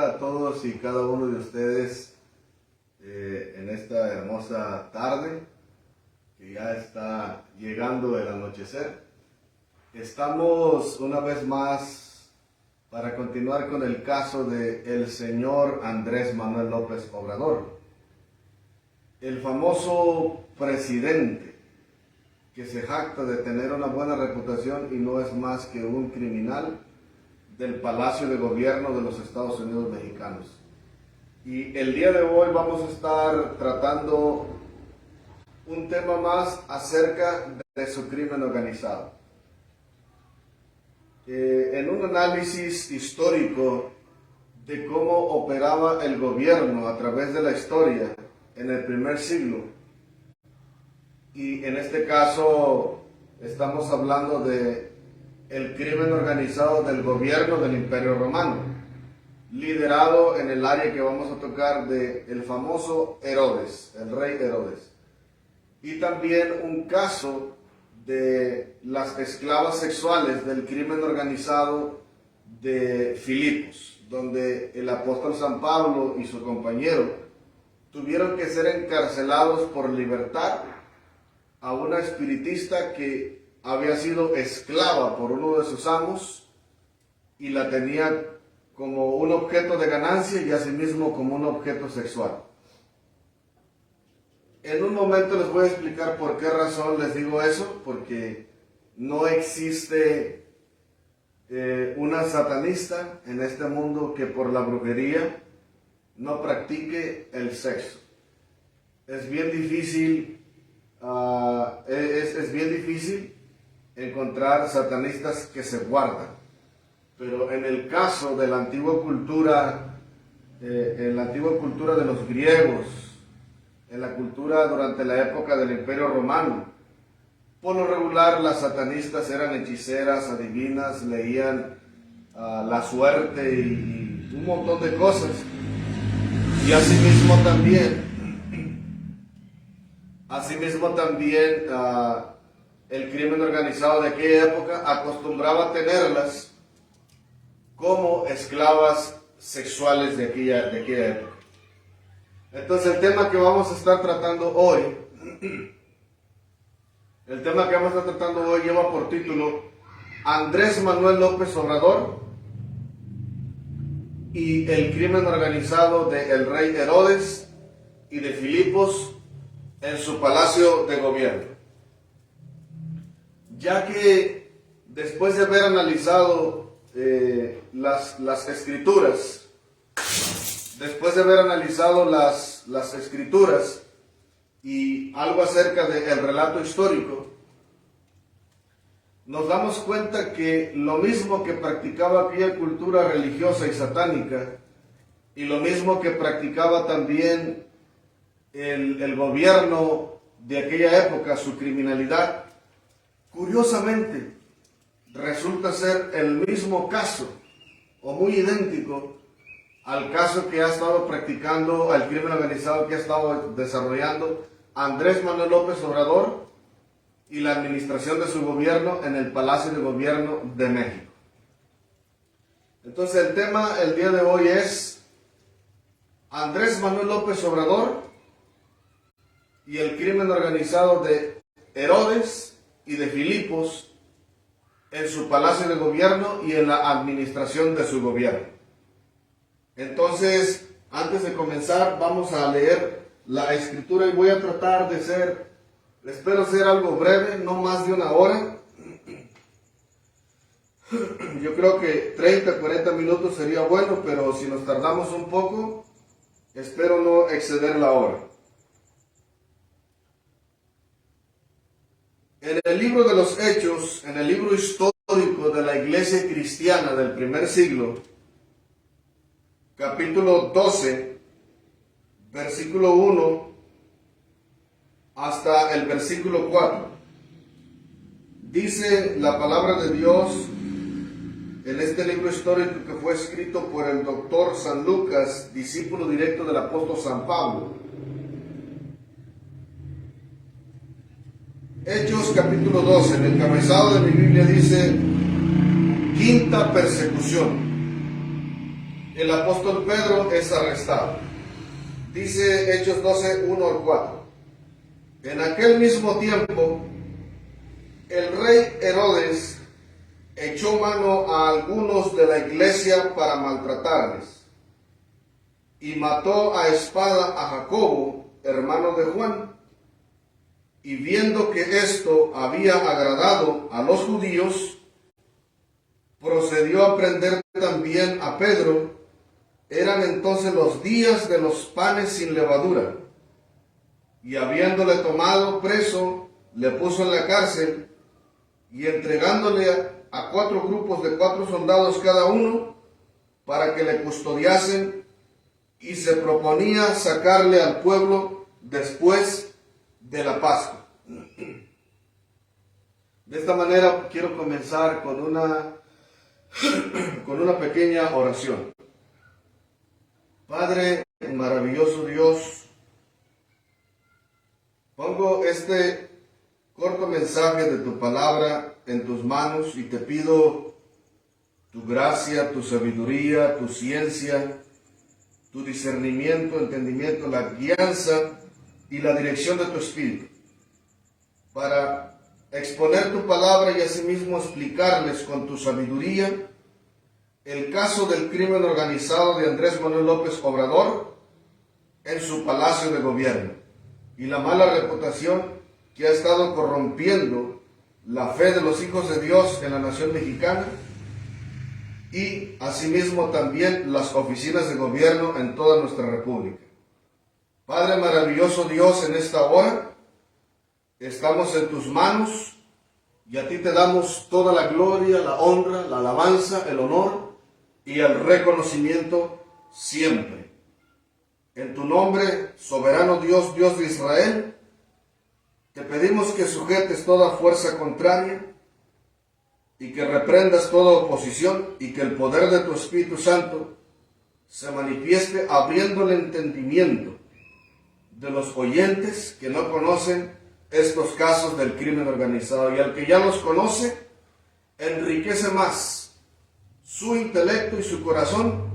a todos y cada uno de ustedes en esta hermosa tarde que ya está llegando el anochecer. Estamos una vez más para continuar con el caso del señor Andrés Manuel López Obrador, el famoso presidente que se jacta de tener una buena reputación y no es más que un criminal del Palacio de Gobierno de los Estados Unidos mexicanos. Y el día de hoy vamos a estar tratando un tema más acerca de su crimen organizado. En un análisis histórico de cómo operaba el gobierno a través de la historia en el primer siglo, y en este caso estamos hablando de el crimen organizado del gobierno del Imperio Romano, liderado en el área que vamos a tocar de el famoso Herodes, el rey Herodes, y también un caso de las esclavas sexuales del crimen organizado de Filipos, donde el apóstol San Pablo y su compañero tuvieron que ser encarcelados por libertar a una espiritista que había sido esclava por uno de sus amos y la tenía como un objeto de ganancia y asimismo como un objeto sexual. En un momento les voy a explicar por qué razón les digo eso, porque no existe una satanista en este mundo que por la brujería no practique el sexo. Es bien difícil, es bien difícil encontrar satanistas que se guardan, pero en el caso de la antigua cultura, en la antigua cultura de los griegos, en la cultura durante la época del Imperio Romano, por lo regular las satanistas eran hechiceras, adivinas, leían la suerte y un montón de cosas. Y asimismo también el crimen organizado de aquella época acostumbraba a tenerlas como esclavas sexuales de aquella época. Entonces el tema que vamos a estar tratando hoy lleva por título Andrés Manuel López Obrador y el crimen organizado del rey Herodes y de Filipos en su palacio de gobierno. Ya que después de haber analizado las escrituras, las escrituras y algo acerca del relato histórico, nos damos cuenta que lo mismo que practicaba aquella cultura religiosa y satánica, y lo mismo que practicaba también el gobierno de aquella época, su criminalidad, curiosamente resulta ser el mismo caso, o muy idéntico, al caso que ha estado practicando, al crimen organizado que ha estado desarrollando Andrés Manuel López Obrador y la administración de su gobierno en el Palacio de Gobierno de México. Entonces el tema el día de hoy es Andrés Manuel López Obrador y el crimen organizado de Herodes y de Filipos en su Palacio de Gobierno y en la administración de su gobierno. Entonces, antes de comenzar, vamos a leer la escritura y voy a tratar de espero ser algo breve, no más de una hora. Yo creo que 30, 40 minutos sería bueno, pero si nos tardamos un poco, espero no exceder la hora. En el libro de los Hechos, en el libro histórico de la iglesia cristiana del primer siglo, capítulo 12, versículo 1 hasta el versículo 4. Dice la palabra de Dios en este libro histórico que fue escrito por el doctor San Lucas, discípulo directo del apóstol San Pablo. Hechos capítulo 12, en el cabezado de mi Biblia dice quinta persecución. el apóstol Pedro es arrestado. Dice Hechos 12, 1 al 4. En aquel mismo tiempo, el rey Herodes echó mano a algunos de la iglesia para maltratarles, y mató a espada a Jacobo, hermano de Juan. Y viendo que esto había agradado a los judíos, procedió a prender también a Pedro. Eran entonces los días de los panes sin levadura, y habiéndole tomado preso, le puso en la cárcel, y entregándole a 4 grupos de 4 soldados cada uno, para que le custodiasen, y se proponía sacarle al pueblo después de la Pascua. De esta manera quiero comenzar con una pequeña oración. Padre maravilloso Dios, pongo este corto mensaje de tu palabra en tus manos y te pido tu gracia, tu sabiduría, tu ciencia, tu discernimiento, entendimiento, la guianza y la dirección de tu Espíritu para exponer tu palabra y asimismo explicarles con tu sabiduría el caso del crimen organizado de Andrés Manuel López Obrador en su palacio de gobierno y la mala reputación que ha estado corrompiendo la fe de los hijos de Dios en la nación mexicana y asimismo también las oficinas de gobierno en toda nuestra república. Padre maravilloso Dios, en esta hora estamos en tus manos y a ti te damos toda la gloria, la honra, la alabanza, el honor y el reconocimiento siempre. En tu nombre, soberano Dios, Dios de Israel, te pedimos que sujetes toda fuerza contraria y que reprendas toda oposición y que el poder de tu Espíritu Santo se manifieste abriendo el entendimiento de los oyentes que no conocen estos casos del crimen organizado, y al que ya los conoce, enriquece más su intelecto y su corazón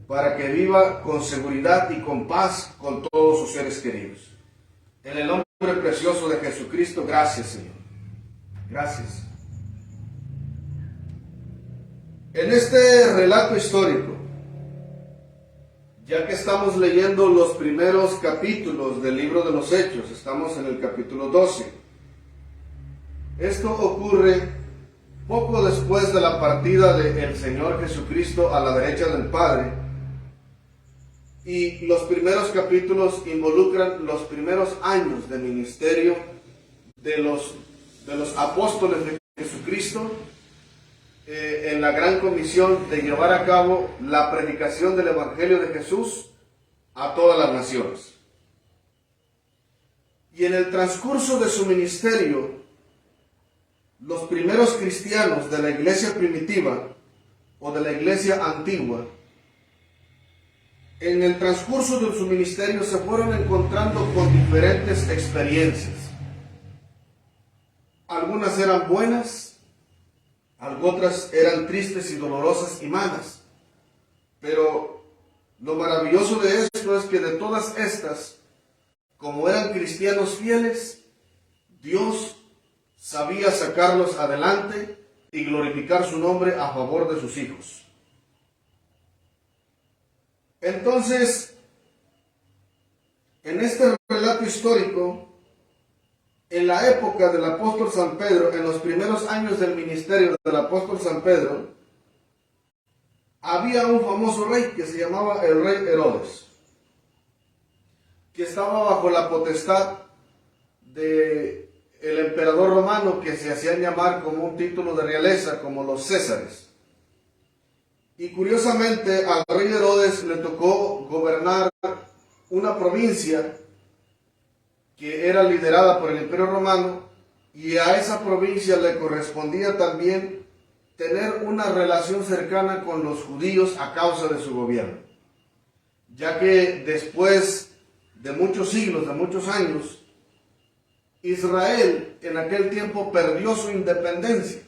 para que viva con seguridad y con paz con todos sus seres queridos. En el nombre precioso de Jesucristo, gracias, Señor. Gracias. En este relato histórico, ya que estamos leyendo los primeros capítulos del libro de los Hechos, estamos en el capítulo 12. Esto ocurre poco después de la partida del Señor Jesucristo a la derecha del Padre, y los primeros capítulos involucran los primeros años de ministerio de los apóstoles de Jesucristo en la gran comisión de llevar a cabo la predicación del Evangelio de Jesús a todas las naciones. Y en el transcurso de su ministerio, los primeros cristianos de la iglesia primitiva o de la iglesia antigua, en el transcurso de su ministerio se fueron encontrando con diferentes experiencias. Algunas eran buenas, otras eran tristes y dolorosas y malas. Pero lo maravilloso de esto es que de todas estas, como eran cristianos fieles, Dios sabía sacarlos adelante y glorificar su nombre a favor de sus hijos. Entonces, en este relato histórico, en la época del apóstol San Pedro, en los primeros años del ministerio del apóstol San Pedro, había un famoso rey que se llamaba el rey Herodes, que estaba bajo la potestad de el emperador romano, que se hacían llamar como un título de realeza, como los Césares. Y curiosamente al rey Herodes le tocó gobernar una provincia que era liderada por el Imperio Romano, y a esa provincia le correspondía también tener una relación cercana con los judíos a causa de su gobierno, ya que después de muchos siglos, de muchos años, Israel en aquel tiempo perdió su independencia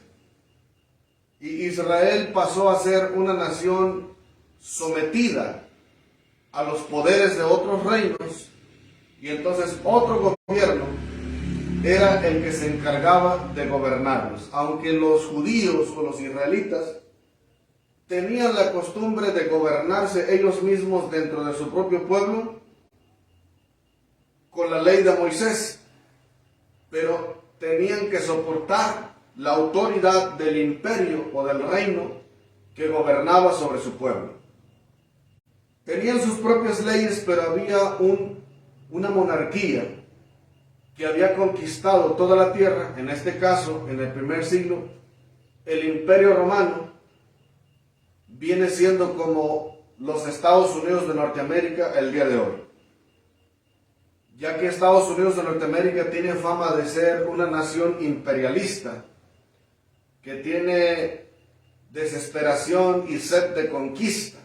y Israel pasó a ser una nación sometida a los poderes de otros reinos, y entonces otro gobierno era el que se encargaba de gobernarlos. Aunque los judíos o los israelitas tenían la costumbre de gobernarse ellos mismos dentro de su propio pueblo con la ley de Moisés, pero tenían que soportar la autoridad del imperio o del reino que gobernaba sobre su pueblo. Tenían sus propias leyes, pero había una monarquía que había conquistado toda la tierra. En este caso, en el primer siglo, el Imperio Romano viene siendo como los Estados Unidos de Norteamérica el día de hoy, ya que Estados Unidos de Norteamérica tiene fama de ser una nación imperialista, que tiene desesperación y sed de conquista.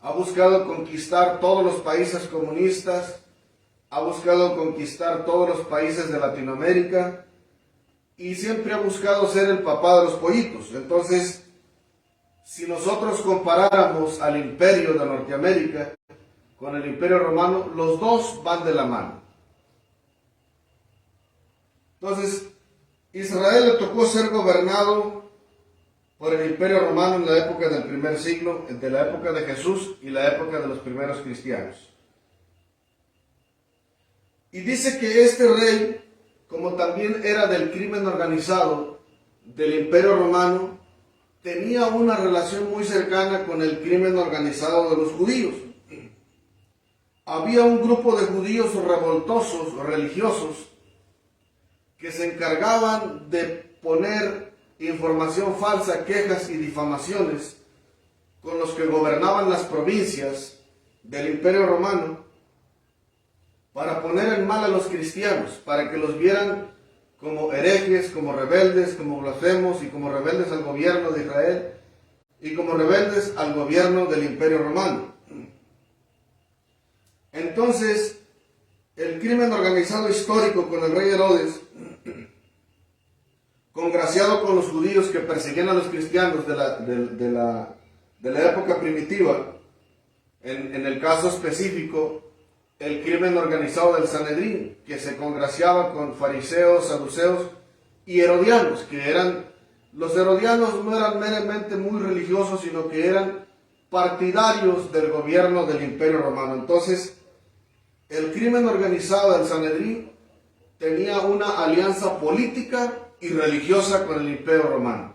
Ha buscado conquistar todos los países comunistas, ha buscado conquistar todos los países de Latinoamérica y siempre ha buscado ser el papá de los pollitos. Entonces, si nosotros comparáramos al imperio de Norteamérica con el imperio romano, los dos van de la mano. Entonces, Israel le tocó ser gobernado por el imperio romano en la época del primer siglo, entre la época de Jesús y la época de los primeros cristianos. Y dice que este rey, como también era del crimen organizado del imperio romano, tenía una relación muy cercana con el crimen organizado de los judíos. Había un grupo de judíos revoltosos, religiosos, que se encargaban de poner información falsa, quejas y difamaciones con los que gobernaban las provincias del Imperio Romano, para poner en mal a los cristianos, para que los vieran como herejes, como rebeldes, como blasfemos y como rebeldes al gobierno de Israel y como rebeldes al gobierno del Imperio Romano. Entonces, el crimen organizado histórico con el rey Herodes, congraciado con los judíos que perseguían a los cristianos de la época primitiva, en el caso específico, el crimen organizado del Sanedrín, que se congraciaba con fariseos, saduceos y herodianos, que eran, los herodianos no eran meramente muy religiosos, sino que eran partidarios del gobierno del Imperio Romano. Entonces, el crimen organizado del Sanedrín tenía una alianza política y religiosa con el Imperio Romano.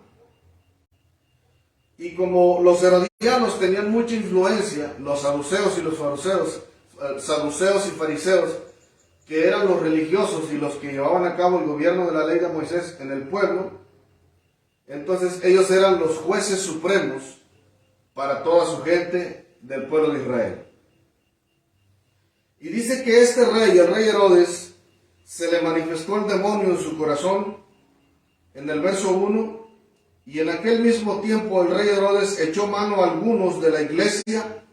Y como los herodianos tenían mucha influencia, los saduceos y los saduceos y fariseos, que eran los religiosos y los que llevaban a cabo el gobierno de la ley de Moisés en el pueblo, entonces ellos eran los jueces supremos para toda su gente del pueblo de Israel. Y dice que este rey, el rey Herodes, se le manifestó el demonio en su corazón, en el verso 1, y en aquel mismo tiempo el rey Herodes echó mano a algunos de la iglesia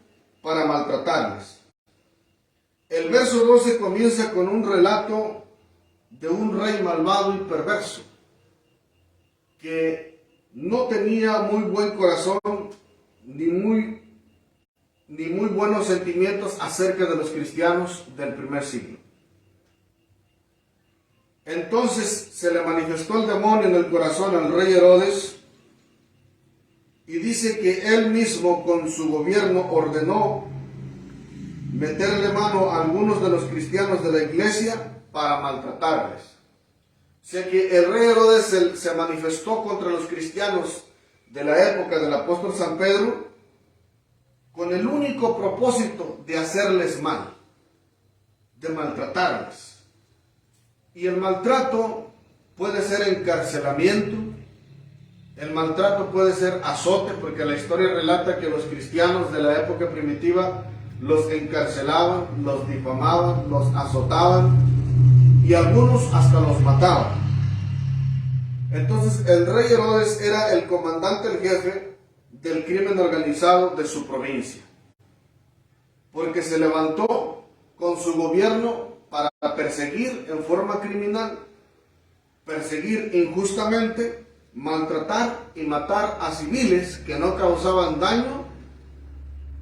para maltratarles. El verso 12 comienza con un relato de un rey malvado y perverso, que no tenía muy buen corazón ni muy buenos sentimientos acerca de los cristianos del primer siglo. Entonces se le manifestó el demonio en el corazón al rey Herodes, y dice que él mismo con su gobierno ordenó meterle mano a algunos de los cristianos de la iglesia para maltratarles. O sea que el rey Herodes se manifestó contra los cristianos de la época del apóstol San Pedro con el único propósito de hacerles mal, de maltratarles. Y el maltrato puede ser encarcelamiento, el maltrato puede ser azote, porque la historia relata que los cristianos de la época primitiva los encarcelaban, los difamaban, los azotaban y algunos hasta los mataban. Entonces el rey Herodes era el comandante, el jefe del crimen organizado de su provincia, porque se levantó con su gobierno para perseguir en forma criminal, perseguir injustamente, maltratar y matar a civiles que no causaban daño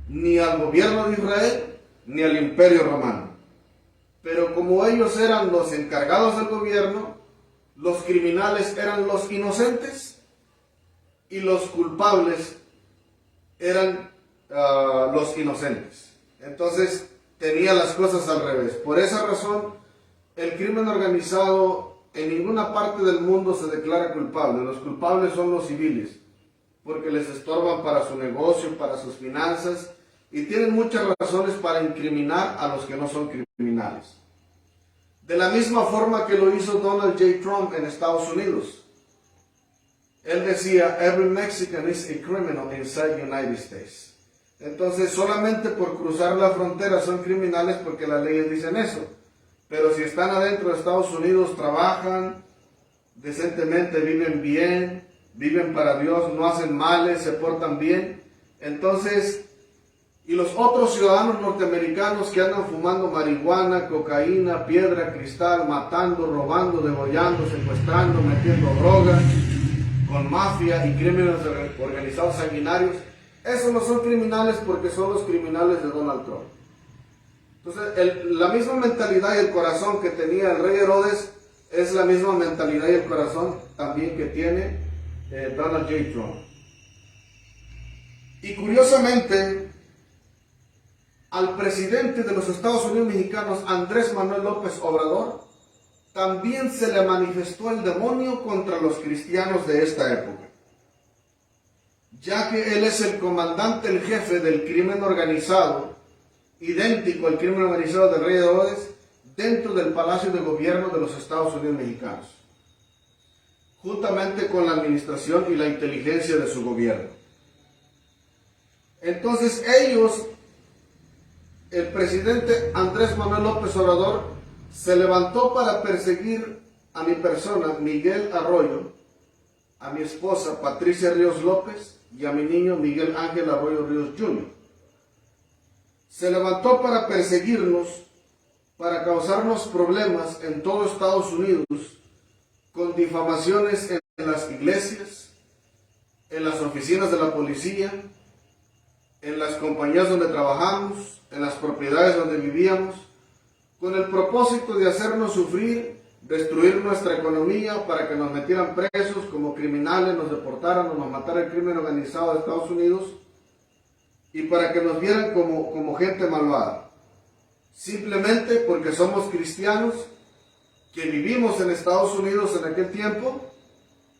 ni al gobierno de Israel, ni al imperio romano. Pero como ellos eran los encargados del gobierno, los criminales eran los inocentes y los culpables eran los inocentes. Entonces tenía las cosas al revés. Por esa razón, el crimen organizado en ninguna parte del mundo se declara culpable. Los culpables son los civiles, porque les estorban para su negocio, para sus finanzas, y tienen muchas razones para incriminar a los que no son criminales. De la misma forma que lo hizo Donald J. Trump en Estados Unidos. Él decía, every Mexican is a criminal inside the United States. Entonces, solamente por cruzar la frontera son criminales porque las leyes dicen eso. Pero si están adentro de Estados Unidos, trabajan decentemente, viven bien, viven para Dios, no hacen males, se portan bien. Entonces, y los otros ciudadanos norteamericanos que andan fumando marihuana, cocaína, piedra, cristal, matando, robando, degollando, secuestrando, metiendo drogas, con mafia y crímenes organizados sanguinarios, esos no son criminales porque son los criminales de Donald Trump. Entonces, la misma mentalidad y el corazón que tenía el rey Herodes es la misma mentalidad y el corazón también que tiene Donald J. Trump. Y curiosamente, al presidente de los Estados Unidos mexicanos, Andrés Manuel López Obrador, también se le manifestó el demonio contra los cristianos de esta época, ya que él es el comandante, el jefe del crimen organizado, idéntico al crimen organizado del rey Herodes, dentro del Palacio de Gobierno de los Estados Unidos mexicanos, juntamente con la administración y la inteligencia de su gobierno. Entonces ellos, el presidente Andrés Manuel López Obrador, se levantó para perseguir a mi persona, Miguel Arroyo, a mi esposa Patricia Ríos López y a mi niño Miguel Ángel Arroyo Ríos Jr. Se levantó para perseguirnos, para causarnos problemas en todo Estados Unidos, con difamaciones en las iglesias, en las oficinas de la policía, en las compañías donde trabajamos, en las propiedades donde vivíamos, con el propósito de hacernos sufrir, destruir nuestra economía para que nos metieran presos como criminales, nos deportaran o nos matara el crimen organizado de Estados Unidos y para que nos vieran como gente malvada. Simplemente porque somos cristianos que vivimos en Estados Unidos en aquel tiempo,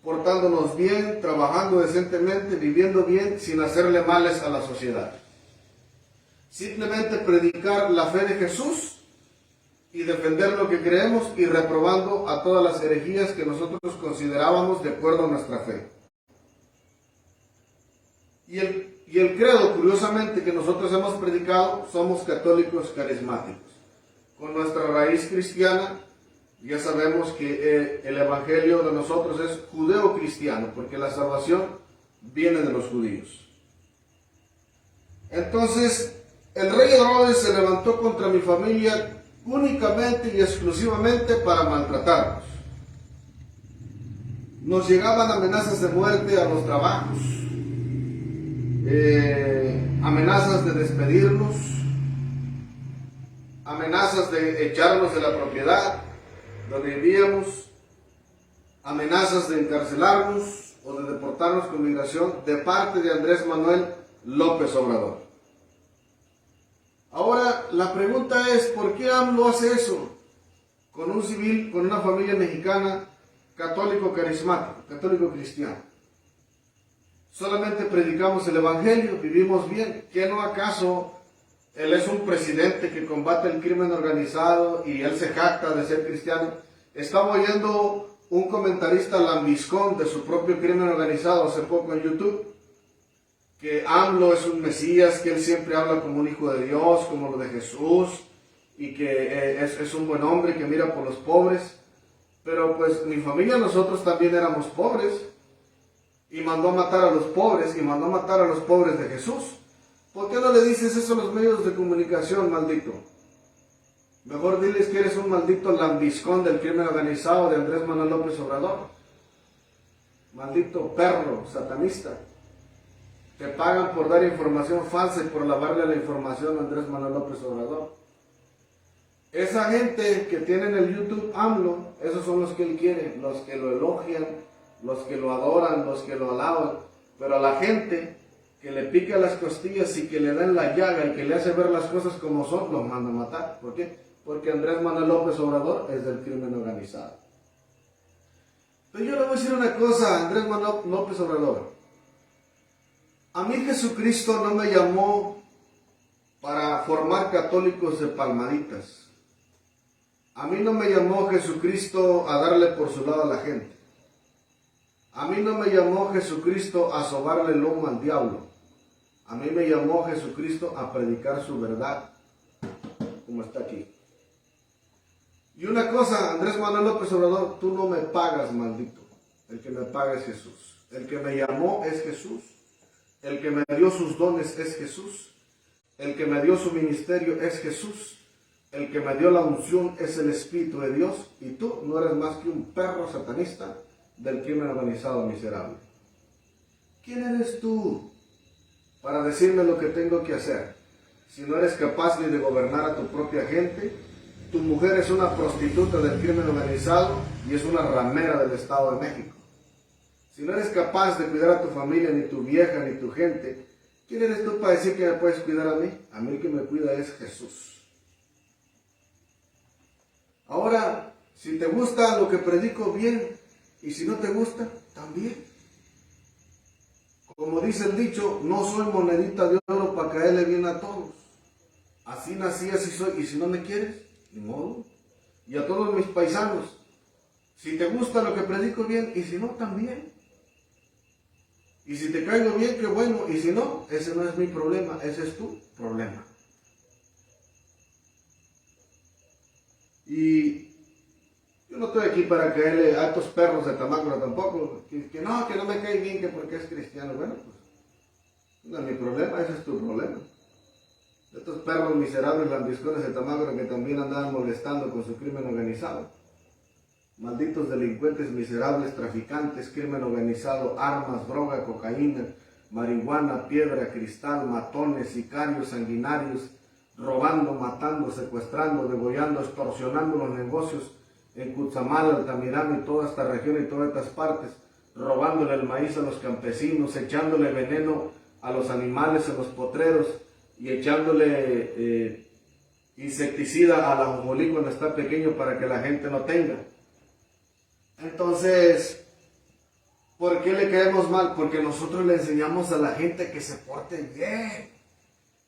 portándonos bien, trabajando decentemente, viviendo bien, sin hacerle males a la sociedad. Simplemente predicar la fe de Jesús y defender lo que creemos y reprobando a todas las herejías que nosotros considerábamos de acuerdo a nuestra fe. Y el credo, curiosamente, que nosotros hemos predicado, somos católicos carismáticos. Con nuestra raíz cristiana, ya sabemos que el evangelio de nosotros es judeo-cristiano, porque la salvación viene de los judíos. Entonces, el rey Herodes se levantó contra mi familia únicamente y exclusivamente para maltratarnos. Nos llegaban amenazas de muerte a los trabajos, amenazas de despedirnos, amenazas de echarnos de la propiedad donde vivíamos, amenazas de encarcelarnos o de deportarnos con migración de parte de Andrés Manuel López Obrador. Ahora, la pregunta es, ¿por qué AMLO hace eso con un civil, con una familia mexicana católico carismático, católico cristiano? Solamente predicamos el evangelio, vivimos bien. ¿Qué no acaso él es un presidente que combate el crimen organizado y él se jacta de ser cristiano? Estaba oyendo un comentarista lambiscón de su propio crimen organizado hace poco en YouTube, que AMLO es un Mesías, que él siempre habla como un hijo de Dios, como lo de Jesús, y que es un buen hombre que mira por los pobres. Pero pues mi familia, nosotros también éramos pobres, y mandó a matar a los pobres, y mandó a matar a los pobres de Jesús. ¿Por qué no le dices eso a los medios de comunicación, maldito? Mejor diles que eres un maldito lambiscón del crimen organizado de Andrés Manuel López Obrador. Maldito perro satanista. te pagan por dar información falsa y por lavarle la información a Andrés Manuel López Obrador. Esa gente que tiene en el YouTube AMLO, esos son los que él quiere, los que lo elogian, los que lo adoran, los que lo alaban. Pero a la gente que le pica las costillas y que le da en la llaga, el que le hace ver las cosas como son, los manda a matar. ¿Por qué? Porque Andrés Manuel López Obrador es del crimen organizado. Pero yo le voy a decir una cosa, Andrés Manuel López Obrador. A mí Jesucristo no me llamó para formar católicos de palmaditas. A mí no me llamó Jesucristo a darle por su lado a la gente. A mí no me llamó Jesucristo a sobarle el lomo al diablo. A mí me llamó Jesucristo a predicar su verdad, como está aquí. Y una cosa, Andrés Manuel López Obrador, tú no me pagas, maldito. El que me paga es Jesús. El que me llamó es Jesús. El que me dio sus dones es Jesús. El que me dio su ministerio es Jesús. El que me dio la unción es el Espíritu de Dios. Y tú no eres más que un perro satanista del crimen organizado miserable. ¿Quién eres tú para decirme lo que tengo que hacer? Si no eres capaz ni de gobernar a tu propia gente, tu mujer es una prostituta del crimen organizado y es una ramera del Estado de México. Si no eres capaz de cuidar a tu familia, ni tu vieja, ni tu gente, ¿quién eres tú para decir que me puedes cuidar a mí? A mí el que me cuida es Jesús. Ahora, si te gusta lo que predico, bien, y si no te gusta, también. Como dice el dicho, no soy monedita de oro para caerle bien a todos. Así nací, así soy, y si no me quieres, ni modo. Y a todos mis paisanos, si te gusta lo que predico, bien, y si no, también. Y si te caigo bien, qué bueno, y si no, ese no es mi problema, ese es tu problema. Y yo no estoy aquí para caerle a estos perros de Tamácora tampoco, que no me cae bien, que porque es cristiano. Bueno, pues no es mi problema, ese es tu problema. Estos perros miserables lambiscones de Tamácora que también andaban molestando con su crimen organizado. Malditos delincuentes miserables, traficantes, crimen organizado, armas, droga, cocaína, marihuana, piedra, cristal, matones, sicarios, sanguinarios, robando, matando, secuestrando, degollando, extorsionando los negocios en Cutzamala, Altamirano y toda esta región y todas estas partes, robándole el maíz a los campesinos, echándole veneno a los animales en los potreros y echándole insecticida al ajonjolí cuando está pequeño para que la gente no tenga. Entonces, ¿por qué le caemos mal? Porque nosotros le enseñamos a la gente que se porte bien.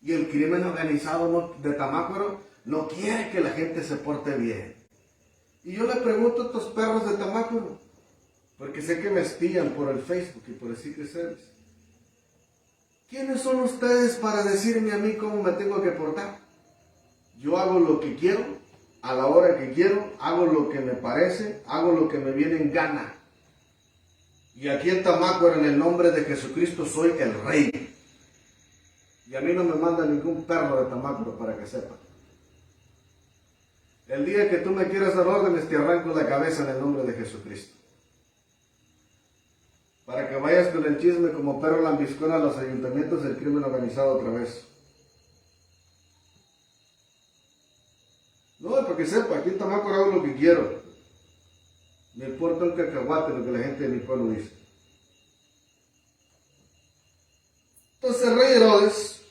Y el crimen organizado de Tamácoro no quiere que la gente se porte bien. Y yo le pregunto a estos perros de Tamácoro, porque sé que me espían por el Facebook y por el Secret Service. ¿Quiénes son ustedes para decirme a mí cómo me tengo que portar? Yo hago lo que quiero, a la hora que quiero, hago lo que me parece, hago lo que me viene en gana. Y aquí en Tamácora, en el nombre de Jesucristo, soy el rey. Y a mí no me manda ningún perro de Tamácora para que sepan. El día que tú me quieras dar órdenes, te arranco la cabeza en el nombre de Jesucristo. Para que vayas con el chisme como perro lambiscón a los ayuntamientos del crimen organizado otra vez. No, para que sepa, aquí en Tamácora hago lo que quiero. Me importa un cacahuate lo que la gente de mi pueblo dice. Entonces el rey Herodes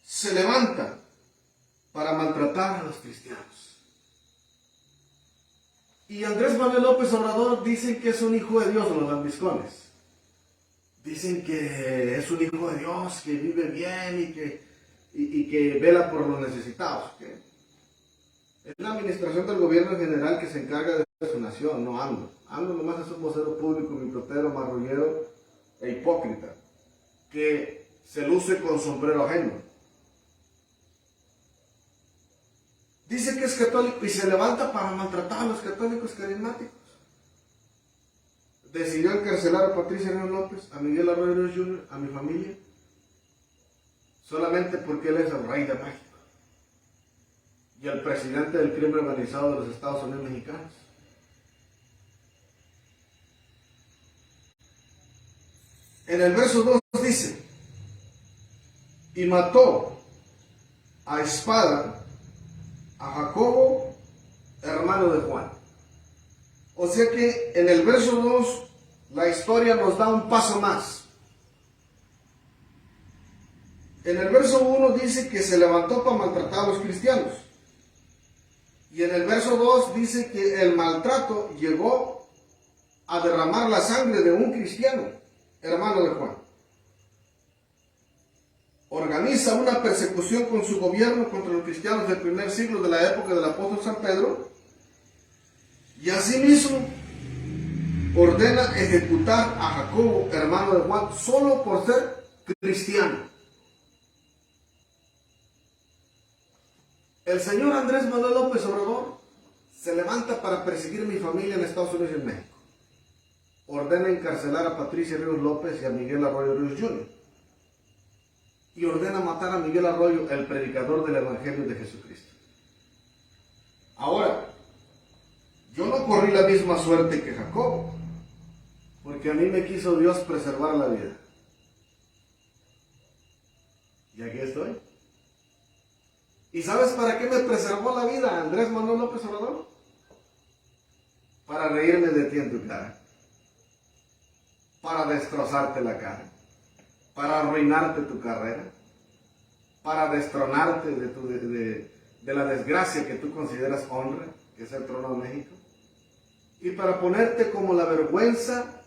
se levanta para maltratar a los cristianos. Y Andrés Manuel López Obrador dicen que es un hijo de Dios, los lambiscones. Dicen que es un hijo de Dios, que vive bien y que vela por los necesitados. ¿Okay? Es la administración del gobierno en general que se encarga de su nación, no AMLO. AMLO nomás es un vocero público, microtero, marrullero e hipócrita, que se luce con sombrero ajeno. Dice que es católico y se levanta para maltratar a los católicos carismáticos. Decidió encarcelar a Patricia León López, a Miguel Arroyo Jr., a mi familia, solamente porque él es el rey de México y el presidente del crimen organizado de los Estados Unidos mexicanos. En el verso 2 dice, y mató a espada a Jacobo, hermano de Juan. O sea que en el verso 2 la historia nos da un paso más. En el verso 1 dice que se levantó para maltratar a los cristianos. Y en el verso 2 dice que el maltrato llegó a derramar la sangre de un cristiano, hermano de Juan. Organiza una persecución con su gobierno contra los cristianos del primer siglo de la época del apóstol San Pedro. Y asimismo ordena ejecutar a Jacobo, hermano de Juan, solo por ser cristiano. El señor Andrés Manuel López Obrador se levanta para perseguir a mi familia en Estados Unidos y en México. Ordena encarcelar a Patricia Ríos López y a Miguel Arroyo Ríos Jr. Y ordena matar a Miguel Arroyo, el predicador del Evangelio de Jesucristo. Ahora, yo no corrí la misma suerte que Jacobo, porque a mí me quiso Dios preservar la vida. Y aquí estoy. ¿Y sabes para qué me preservó la vida Andrés Manuel López Obrador? Para reírme de ti en tu cara. Para destrozarte la cara. Para arruinarte tu carrera. Para destronarte de la desgracia que tú consideras honra, que es el trono de México. Y para ponerte como la vergüenza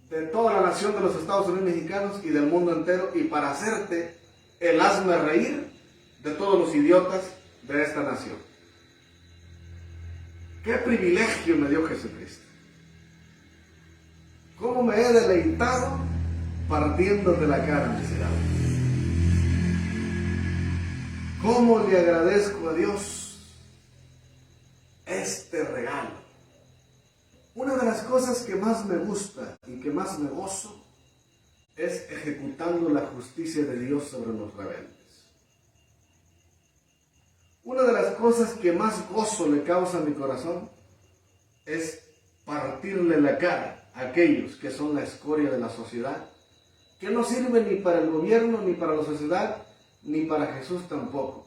de toda la nación de los Estados Unidos mexicanos y del mundo entero, y para hacerte el hazme reír de todos los idiotas de esta nación. ¡Qué privilegio me dio Jesucristo! ¿Cómo me he deleitado partiéndote la cara, miserable? ¿Cómo le agradezco a Dios este regalo? Una de las cosas que más me gusta y que más me gozo es ejecutando la justicia de Dios sobre los rebeldes. Una de las cosas que más gozo le causa a mi corazón es partirle la cara a aquellos que son la escoria de la sociedad, que no sirven ni para el gobierno, ni para la sociedad, ni para Jesús tampoco.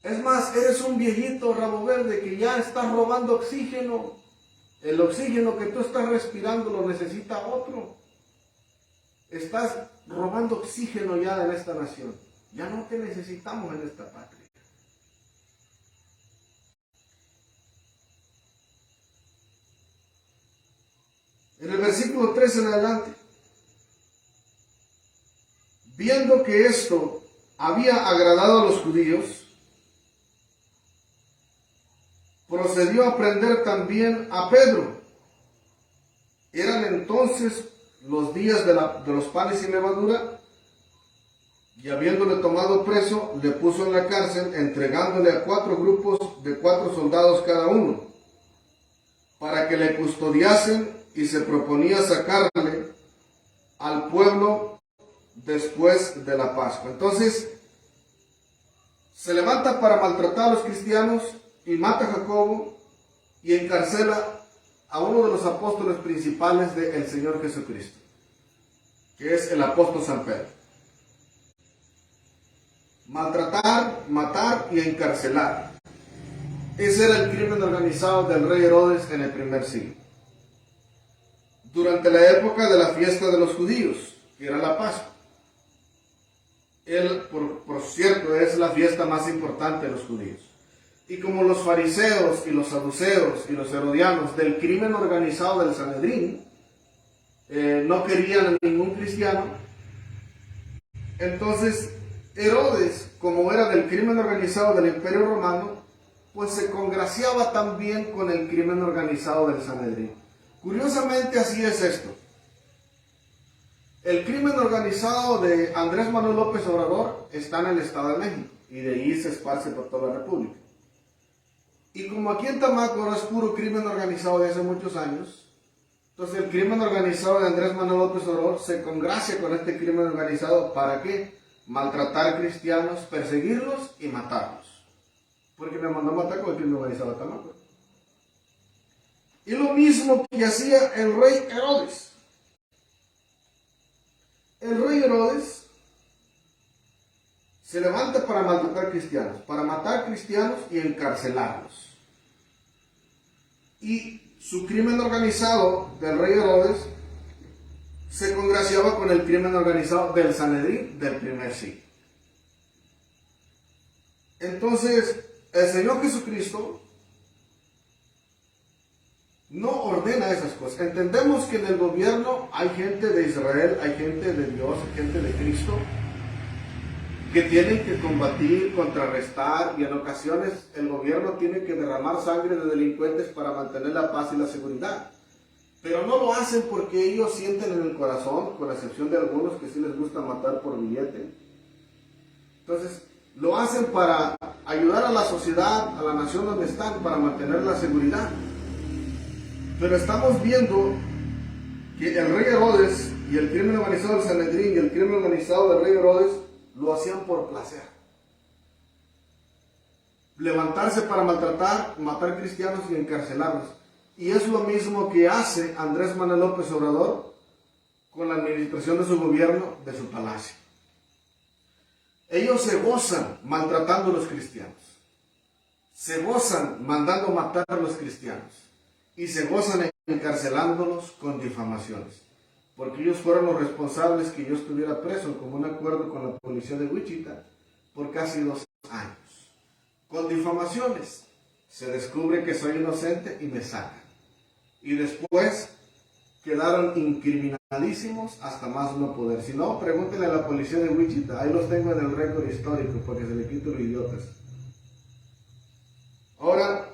Es más, eres un viejito rabo verde que ya estás robando oxígeno. El oxígeno que tú estás respirando lo necesita otro. Estás robando oxígeno ya en esta nación. Ya no te necesitamos en esta patria. En el versículo 3 en adelante, viendo que esto había agradado a los judíos, procedió a prender también a Pedro. Eran entonces los días de los panes sin levadura, y habiéndole tomado preso, le puso en la cárcel, entregándole a 4 grupos de 4 soldados cada uno, para que le custodiasen, y se proponía sacarle al pueblo después de la Pascua. Entonces, se levanta para maltratar a los cristianos y mata a Jacobo y encarcela a uno de los apóstoles principales del Señor Jesucristo, que es el apóstol San Pedro. Maltratar, matar y encarcelar. Ese era el crimen organizado del rey Herodes en el primer siglo. Durante la época de la fiesta de los judíos, que era la Pascua. Por cierto, es la fiesta más importante de los judíos. Y como los fariseos y los saduceos y los herodianos del crimen organizado del Sanedrín no querían a ningún cristiano, entonces Herodes, como era del crimen organizado del Imperio Romano, pues se congraciaba también con el crimen organizado del Sanedrín. Curiosamente así es esto. El crimen organizado de Andrés Manuel López Obrador está en el Estado de México y de ahí se esparce por toda la República. Y como aquí en Tamaco es puro crimen organizado de hace muchos años, entonces el crimen organizado de Andrés Manuel López Obrador se congracia con este crimen organizado. ¿Para qué? Maltratar cristianos, perseguirlos y matarlos. Porque me mandó a matar con el crimen organizado de Tamaco. Y lo mismo que hacía el rey Herodes. El rey Herodes se levanta para matar cristianos y encarcelarlos. Y su crimen organizado del rey Herodes se congraciaba con el crimen organizado del Sanedrín del primer siglo. Entonces, el Señor Jesucristo no ordena esas cosas. Entendemos que en el gobierno hay gente de Israel, hay gente de Dios, hay gente de Cristo, que tienen que combatir, contrarrestar, y en ocasiones el gobierno tiene que derramar sangre de delincuentes para mantener la paz y la seguridad. Pero no lo hacen porque ellos sienten en el corazón, con la excepción de algunos que sí les gusta matar por billete. Entonces, lo hacen para ayudar a la sociedad, a la nación donde están, para mantener la seguridad. Pero estamos viendo que el rey Herodes y el crimen organizado del Sanedrín y el crimen organizado del rey Herodes lo hacían por placer. Levantarse para maltratar, matar cristianos y encarcelarlos. Y es lo mismo que hace Andrés Manuel López Obrador con la administración de su gobierno, de su palacio. Ellos se gozan maltratando a los cristianos. Se gozan mandando matar a los cristianos. Y se gozan encarcelándolos con difamaciones. Porque ellos fueron los responsables que yo estuviera preso en común acuerdo con la policía de Wichita por casi 2 años. Con difamaciones. Se descubre que soy inocente y me sacan. Y después quedaron incriminadísimos hasta más no poder. Si no, pregúntenle a la policía de Wichita. Ahí los tengo en el récord histórico para que se le quite los idiotas. Ahora,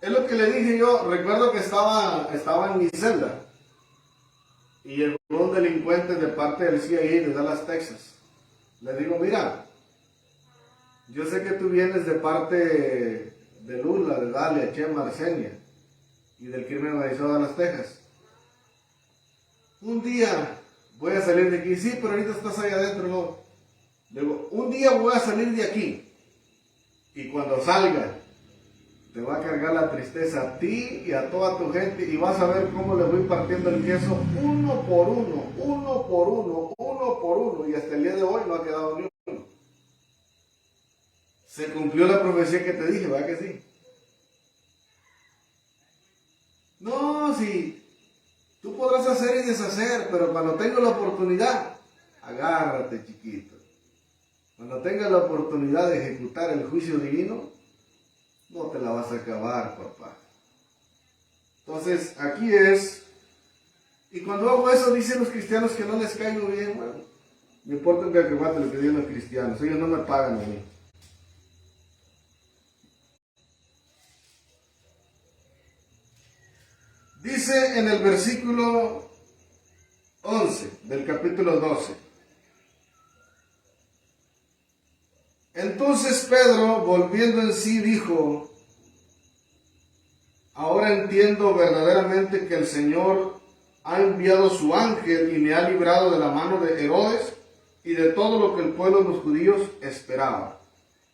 es lo que le dije yo. Recuerdo que estaba en mi celda y llegó un delincuente de parte del CIA de Dallas, Texas. Le digo, mira, yo sé que tú vienes de parte de Lula, de Dalia, Chema, Arsenia y del crimen organizado de Dallas, Texas. Un día voy a salir de aquí. Sí, pero ahorita estás ahí adentro, no. Le digo, un día voy a salir de aquí y cuando salga te va a cargar la tristeza a ti y a toda tu gente y vas a ver cómo le voy partiendo el queso uno por uno, uno por uno, uno por uno, y hasta el día de hoy no ha quedado ni uno. Se cumplió la profecía que te dije, ¿verdad que sí? No, sí, tú podrás hacer y deshacer, pero cuando tengas la oportunidad, agárrate, chiquito. Cuando tengas la oportunidad de ejecutar el juicio divino, no te la vas a acabar, papá. Entonces, aquí es. Y cuando hago eso, dicen los cristianos que no les caigo bien. Bueno, me importa un cacahuate lo que digan los cristianos. Ellos no me pagan a mí. Dice en el versículo 11 del capítulo 12. Entonces Pedro, volviendo en sí, dijo, ahora entiendo verdaderamente que el Señor ha enviado su ángel y me ha librado de la mano de Herodes y de todo lo que el pueblo de los judíos esperaba.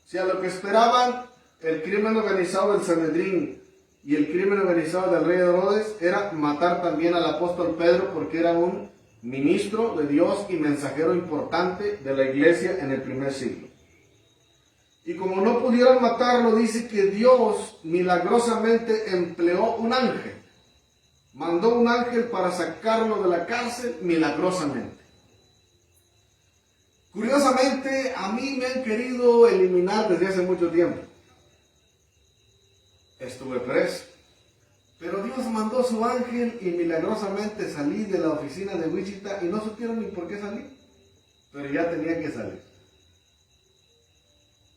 O sea, lo que esperaban el crimen organizado del Sanedrín y el crimen organizado del rey Herodes era matar también al apóstol Pedro porque era un ministro de Dios y mensajero importante de la iglesia en el primer siglo. Y como no pudieron matarlo, dice que Dios milagrosamente empleó un ángel. Mandó un ángel para sacarlo de la cárcel milagrosamente. Curiosamente, a mí me han querido eliminar desde hace mucho tiempo. Estuve preso. Pero Dios mandó su ángel y milagrosamente salí de la oficina de Wichita y no supieron ni por qué salí. Pero ya tenía que salir.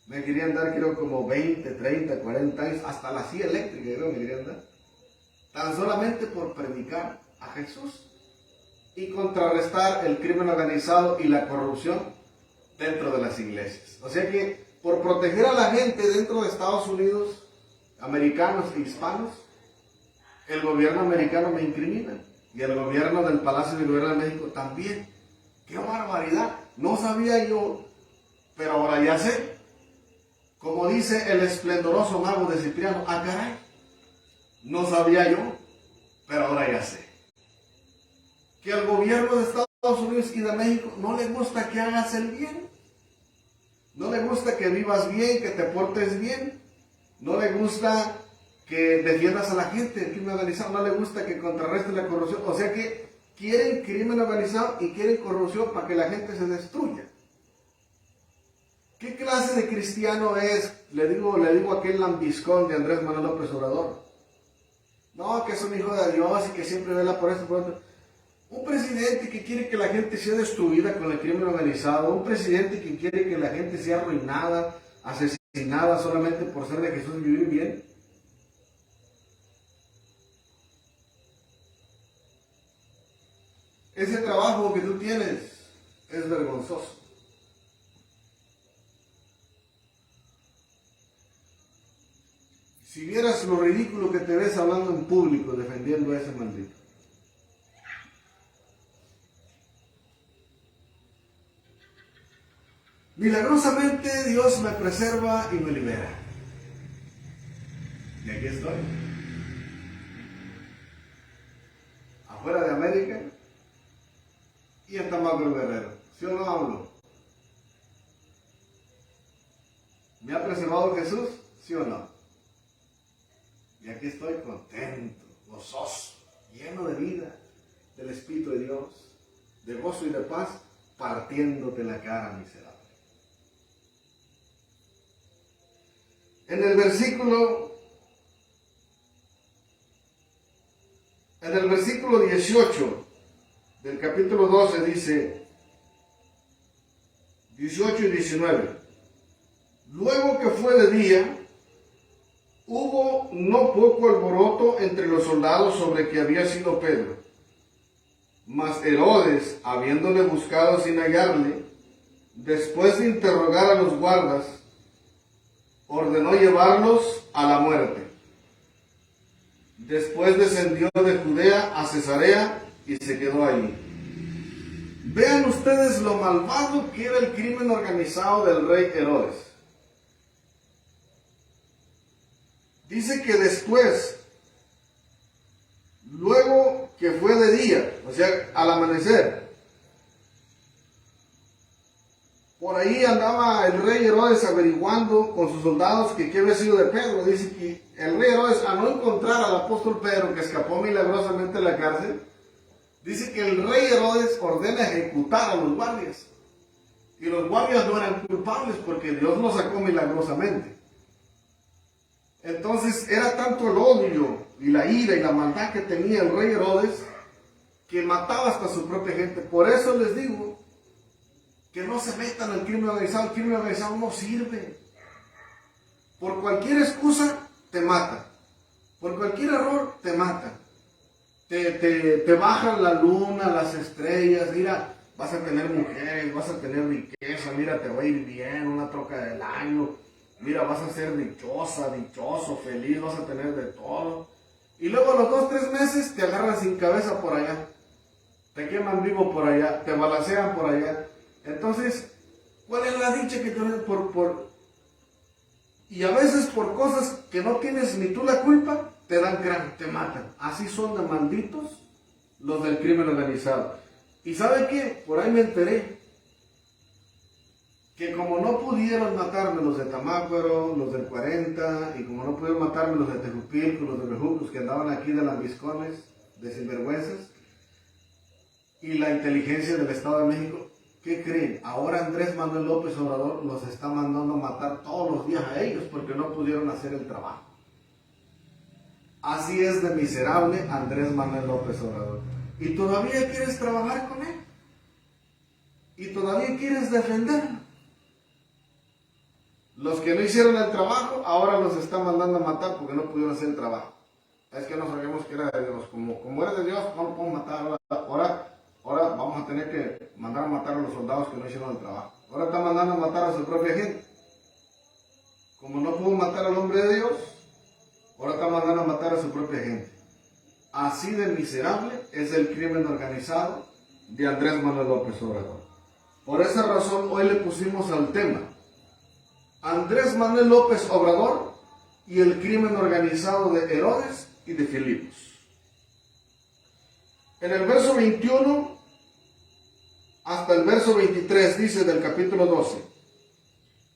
Me querían dar, creo, como 20, 30, 40 años, hasta la silla eléctrica, creo que me querían dar. Tan solamente por predicar a Jesús y contrarrestar el crimen organizado y la corrupción dentro de las iglesias. O sea que, por proteger a la gente dentro de Estados Unidos, americanos e hispanos, el gobierno americano me incrimina. Y el gobierno del Palacio del Gobierno de México también. ¡Qué barbaridad! No sabía yo, pero ahora ya sé. Como dice el esplendoroso mago de Cipriano, ¡ah, caray! No sabía yo, pero ahora ya sé. que al gobierno de Estados Unidos y de México no le gusta que hagas el bien. No le gusta que vivas bien, que te portes bien. No le gusta que defiendas a la gente, el crimen organizado. No le gusta que contrarrestes la corrupción. O sea que quieren crimen organizado y quieren corrupción para que la gente se destruya. ¿Qué clase de cristiano es? Le digo a aquel lambiscón de Andrés Manuel López Obrador. No, que es un hijo de Dios y que siempre vela por esto, por otro. Un presidente que quiere que la gente sea destruida con el crimen organizado. Un presidente que quiere que la gente sea arruinada, asesinada solamente por ser de Jesús y vivir bien. Ese trabajo que tú tienes es vergonzoso. Si vieras lo ridículo que te ves hablando en público defendiendo a ese maldito. Milagrosamente Dios me preserva y me libera. Y aquí estoy. Afuera de América y en Tamaulipas, Guerrero. ¿Sí o no hablo? ¿Me ha preservado Jesús? ¿Sí o no? Y aquí estoy contento, gozoso, lleno de vida, del Espíritu de Dios, de gozo y de paz, partiéndote la cara, miserable. En el versículo 18 del capítulo 12 dice, 18 y 19, luego que fue de día, hubo no poco alboroto entre los soldados sobre que había sido Pedro. Mas Herodes, habiéndole buscado sin hallarle, después de interrogar a los guardas, ordenó llevarlos a la muerte. Después descendió de Judea a Cesarea y se quedó allí. Vean ustedes lo malvado que era el crimen organizado del rey Herodes. Dice que después, luego que fue de día, o sea, al amanecer, por ahí andaba el rey Herodes averiguando con sus soldados que qué había sido de Pedro. Dice que el rey Herodes, a no encontrar al apóstol Pedro, que escapó milagrosamente de la cárcel, dice que el rey Herodes ordena ejecutar a los guardias. Y los guardias no eran culpables porque Dios los sacó milagrosamente. Entonces era tanto el odio y la ira y la maldad que tenía el rey Herodes que mataba hasta su propia gente. Por eso les digo que no se metan al crimen organizado. El crimen organizado no sirve. Por cualquier excusa te mata. Por cualquier error te mata. Te bajan la luna, las estrellas. Mira, vas a tener mujeres, vas a tener riqueza. Mira, te va a ir bien, una troca del año. Mira, vas a ser dichosa, dichoso, feliz, vas a tener de todo. Y luego a los 2-3 meses te agarran sin cabeza por allá. Te queman vivo por allá, te balancean por allá. Entonces, ¿cuál es la dicha que tienes Y a veces por cosas que no tienes ni tú la culpa, te dan cráneo, te matan. Así son de malditos los del crimen organizado. ¿Y sabe qué? Por ahí me enteré que como no pudieron matarme los de Tamácuaro, los del 40, y como no pudieron matarme los de Tejupilco, los de Bejucos, que andaban aquí de lambiscones, de sinvergüenzas, y la inteligencia del Estado de México, ¿qué creen? Ahora Andrés Manuel López Obrador los está mandando a matar todos los días a ellos porque no pudieron hacer el trabajo. Así es de miserable Andrés Manuel López Obrador. ¿Y todavía quieres trabajar con él? ¿Y todavía quieres defenderlo? Los que no hicieron el trabajo, ahora los están mandando a matar porque no pudieron hacer el trabajo. Es que no sabíamos que era de Dios. Como era de Dios, no lo podemos matar. Ahora vamos a tener que mandar a matar a los soldados que no hicieron el trabajo. Ahora están mandando a matar a su propia gente. Como no pudo matar al hombre de Dios, ahora están mandando a matar a su propia gente. Así de miserable es el crimen organizado de Andrés Manuel López Obrador. Por esa razón hoy le pusimos al tema Andrés Manuel López Obrador y el crimen organizado de Herodes y de Filipos. En el verso 21 hasta el verso 23 dice del capítulo 12: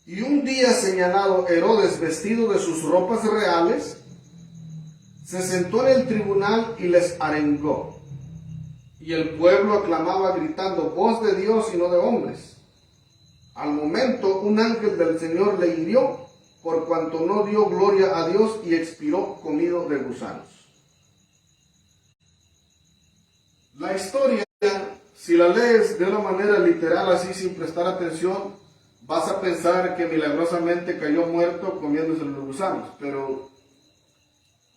y un día señalado, Herodes, vestido de sus ropas reales, se sentó en el tribunal y les arengó. Y el pueblo aclamaba gritando: voz de Dios y no de hombres. Al momento un ángel del Señor le hirió, por cuanto no dio gloria a Dios, y expiró comido de gusanos. La historia, si la lees de una manera literal, así sin prestar atención, vas a pensar que milagrosamente cayó muerto comiéndose los gusanos. Pero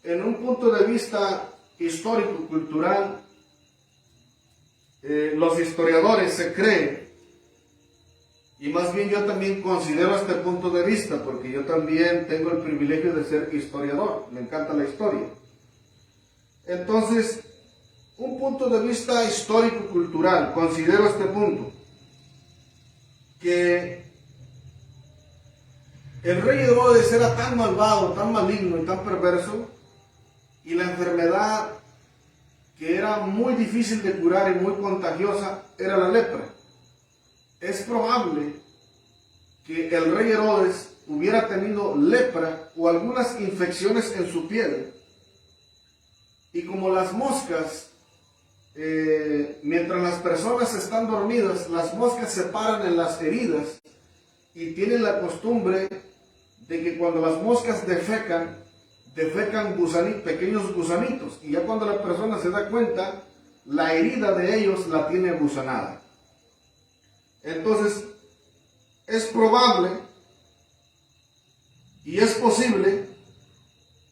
en un punto de vista histórico-cultural, los historiadores se creen, y más bien yo también considero este punto de vista, porque yo también tengo el privilegio de ser historiador, me encanta la historia. Entonces, un punto de vista histórico-cultural, considero este punto, que el rey Herodes era tan malvado, tan maligno y tan perverso, y la enfermedad que era muy difícil de curar y muy contagiosa era la lepra. Es probable que el rey Herodes hubiera tenido lepra o algunas infecciones en su piel, y como las moscas, mientras las personas están dormidas, las moscas se paran en las heridas y tienen la costumbre de que cuando las moscas defecan pequeños gusanitos, y ya cuando la persona se da cuenta, la herida de ellos la tiene gusanada. Entonces, es probable y es posible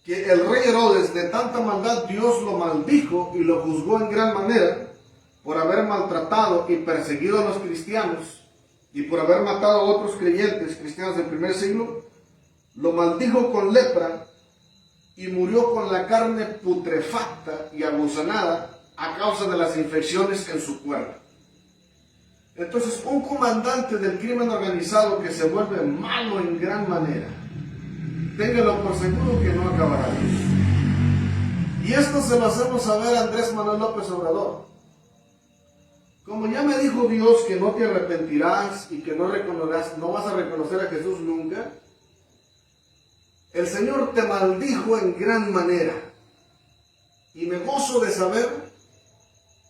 que el rey Herodes, de tanta maldad, Dios lo maldijo y lo juzgó en gran manera por haber maltratado y perseguido a los cristianos y por haber matado a otros creyentes cristianos del primer siglo. Lo maldijo con lepra y murió con la carne putrefacta y agusanada a causa de las infecciones en su cuerpo. Entonces, un comandante del crimen organizado que se vuelve malo en gran manera, téngalo por seguro que no acabará bien. Y esto se lo hacemos saber a Andrés Manuel López Obrador. Como ya me dijo Dios que no te arrepentirás y que no vas a reconocer a Jesús nunca, el Señor te maldijo en gran manera. Y me gozo de saber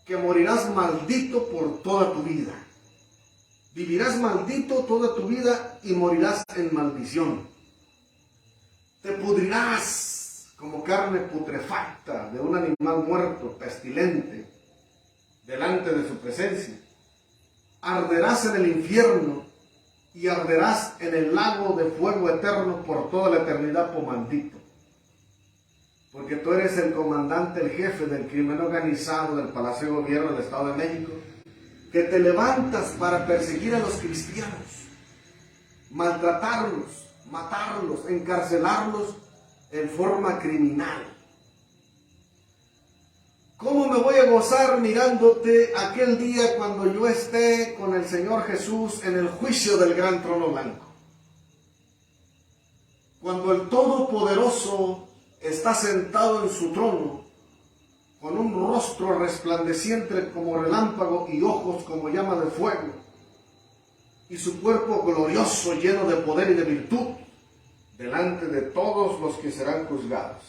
que morirás maldito por toda tu vida. Vivirás maldito toda tu vida y morirás en maldición. Te pudrirás como carne putrefacta de un animal muerto, pestilente, delante de su presencia. Arderás en el infierno y arderás en el lago de fuego eterno por toda la eternidad, por maldito. Porque tú eres el comandante, el jefe del crimen organizado del Palacio de Gobierno del Estado de México, que te levantas para perseguir a los cristianos, maltratarlos, matarlos, encarcelarlos en forma criminal. ¿Cómo me voy a gozar mirándote aquel día cuando yo esté con el Señor Jesús en el juicio del gran trono blanco? Cuando el Todopoderoso está sentado en su trono, con un rostro resplandeciente como relámpago y ojos como llama de fuego, y su cuerpo glorioso lleno de poder y de virtud, delante de todos los que serán juzgados.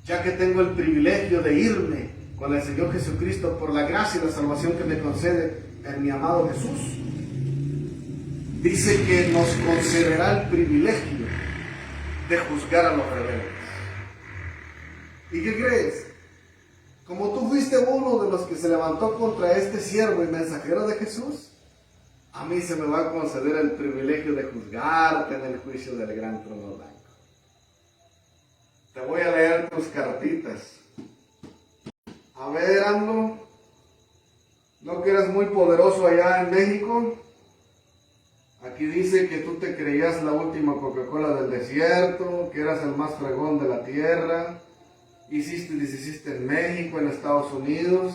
Ya que tengo el privilegio de irme con el Señor Jesucristo por la gracia y la salvación que me concede en mi amado Jesús, dice que nos concederá el privilegio de juzgar a los rebeldes. ¿Y qué crees? Como tú fuiste uno de los que se levantó contra este siervo y mensajero de Jesús, a mí se me va a conceder el privilegio de juzgarte en el juicio del gran trono blanco. Te voy a leer tus cartitas. A ver, AMLO, ¿no que eres muy poderoso allá en México? Aquí dice que tú te creías la última Coca-Cola del desierto, que eras el más fregón de la tierra, hiciste y deshiciste en México, en Estados Unidos,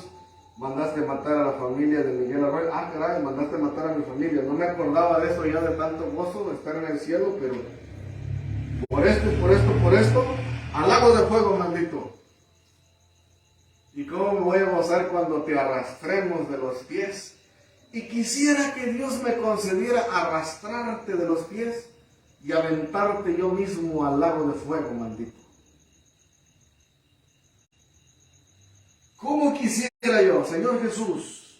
mandaste matar a la familia de Miguel Arroyo. Ah, caray, mandaste matar a mi familia. No me acordaba de eso ya, de tanto gozo de estar en el cielo, pero por esto, al lago de fuego, maldito. ¿Y cómo me voy a gozar cuando te arrastremos de los pies? Y quisiera que Dios me concediera arrastrarte de los pies y aventarte yo mismo al lago de fuego, maldito. ¿Cómo quisiera yo, Señor Jesús,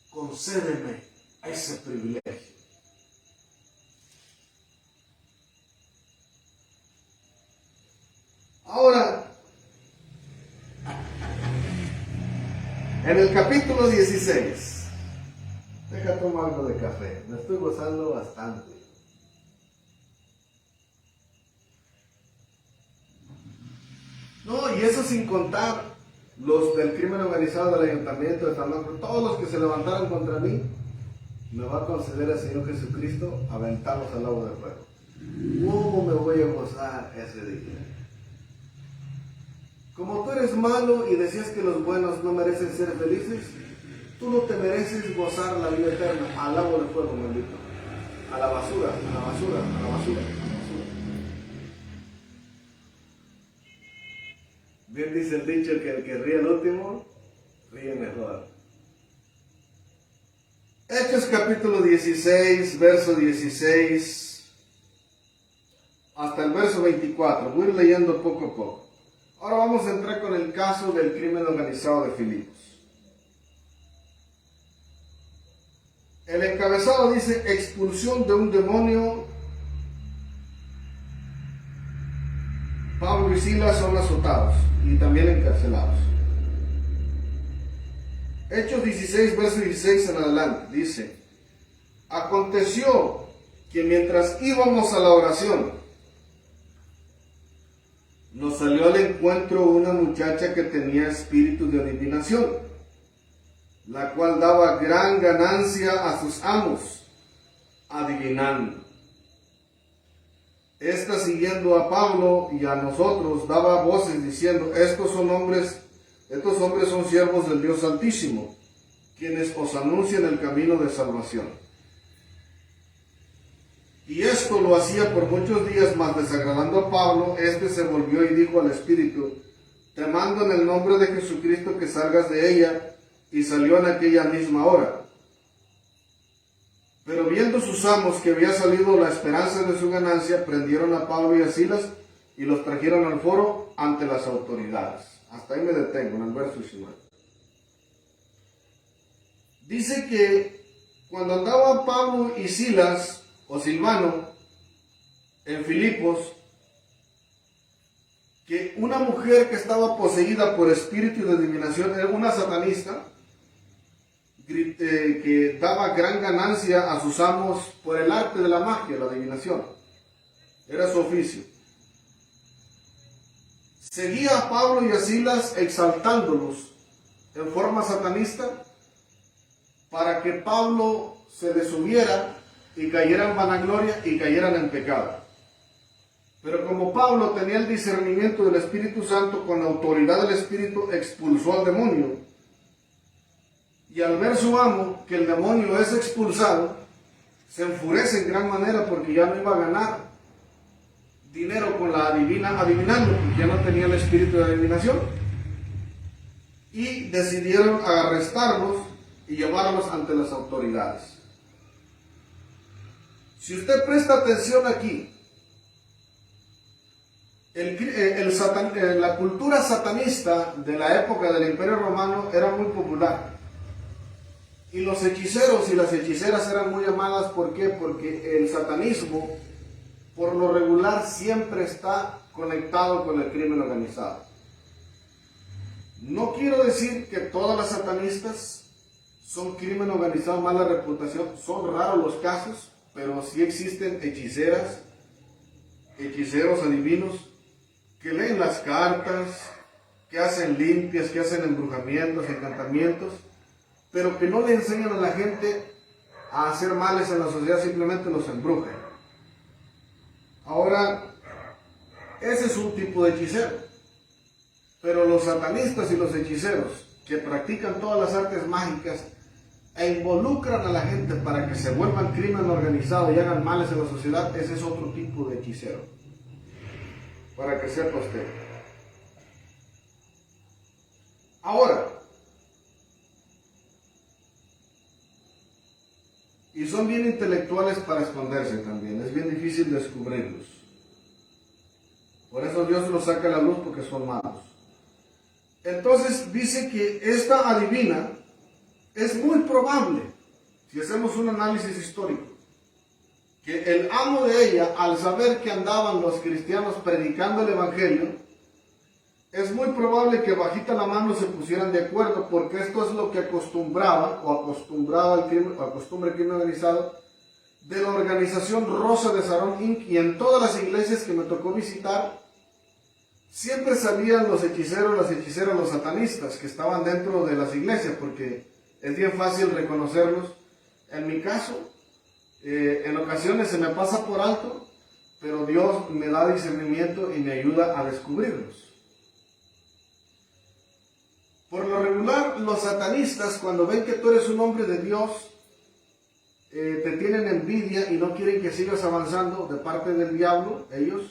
concédeme ese privilegio? Ahora, en el capítulo 16, deja tomar algo de café, me estoy gozando bastante. No, y eso sin contar los del crimen organizado del ayuntamiento de Tamaulipas, todos los que se levantaron contra mí, me va a conceder el Señor Jesucristo aventarlos al lago de fuego. ¿Cómo me voy a gozar ese día? Como tú eres malo y decías que los buenos no merecen ser felices, tú no te mereces gozar la vida eterna al lago de fuego, maldito. A la basura, a la basura, a la basura, a la basura. Bien dice el dicho que el que ríe el último, ríe mejor. Hechos capítulo 16, verso 16, hasta el verso 24. Voy a ir leyendo poco a poco. Ahora vamos a entrar con el caso del crimen organizado de Filipos. El encabezado dice: expulsión de un demonio. Pablo y Silas son azotados y también encarcelados. Hechos 16, verso 16 en adelante, dice: aconteció que mientras íbamos a la oración, nos salió al encuentro una muchacha que tenía espíritu de adivinación, la cual daba gran ganancia a sus amos, adivinando. Esta, siguiendo a Pablo y a nosotros, daba voces diciendo: estos hombres son siervos del Dios Altísimo, quienes os anuncian el camino de salvación. Y esto lo hacía por muchos días, mas desagradando a Pablo, este se volvió y dijo al espíritu: te mando en el nombre de Jesucristo que salgas de ella. Y salió en aquella misma hora. Pero viendo sus amos que había salido la esperanza de su ganancia, prendieron a Pablo y a Silas y los trajeron al foro ante las autoridades. Hasta ahí me detengo, en el verso 19. Dice que cuando andaban Pablo y Silas, o Silvano, en Filipos, que una mujer que estaba poseída por espíritu de adivinación, era una satanista, que daba gran ganancia a sus amos por el arte de la magia, la adivinación. Era su oficio. Seguía a Pablo y a Silas exaltándolos en forma satanista para que Pablo se les subiera y cayera en vanagloria y cayeran en pecado. Pero como Pablo tenía el discernimiento del Espíritu Santo, con la autoridad del Espíritu expulsó al demonio. Y al ver su amo que el demonio es expulsado, se enfurece en gran manera porque ya no iba a ganar dinero con la adivinando, porque ya no tenía el espíritu de adivinación. Y decidieron arrestarlos y llevarlos ante las autoridades. Si usted presta atención aquí, la cultura satanista de la época del Imperio Romano era muy popular. Y los hechiceros y las hechiceras eran muy amadas. ¿Por qué? Porque el satanismo, por lo regular, siempre está conectado con el crimen organizado. No quiero decir que todas las satanistas son crimen organizado, mala reputación. Son raros los casos, pero sí existen hechiceras, hechiceros, adivinos, que leen las cartas, que hacen limpias, que hacen embrujamientos, encantamientos, pero que no le enseñan a la gente a hacer males en la sociedad, simplemente los embrujan. Ahora, ese es un tipo de hechicero. Pero los satanistas y los hechiceros que practican todas las artes mágicas e involucran a la gente para que se vuelvan crimen organizado y hagan males en la sociedad, ese es otro tipo de hechicero. Para que sepa usted. Ahora, y son bien intelectuales para esconderse también, es bien difícil descubrirlos. Por eso Dios los saca a la luz, porque son malos. Entonces dice que esta adivina es muy probable, si hacemos un análisis histórico, que el amo de ella, al saber que andaban los cristianos predicando el evangelio, es muy probable que bajita la mano se pusieran de acuerdo, porque esto es lo que acostumbraba el crimen organizado de la organización Rosa de Sharon Inc. Y en todas las iglesias que me tocó visitar, siempre salían los hechiceros, las hechiceras, los satanistas que estaban dentro de las iglesias, porque es bien fácil reconocerlos. En mi caso, en ocasiones se me pasa por alto, pero Dios me da discernimiento y me ayuda a descubrirlos. Por lo regular, los satanistas, cuando ven que tú eres un hombre de Dios, te tienen envidia y no quieren que sigas avanzando de parte del diablo. Ellos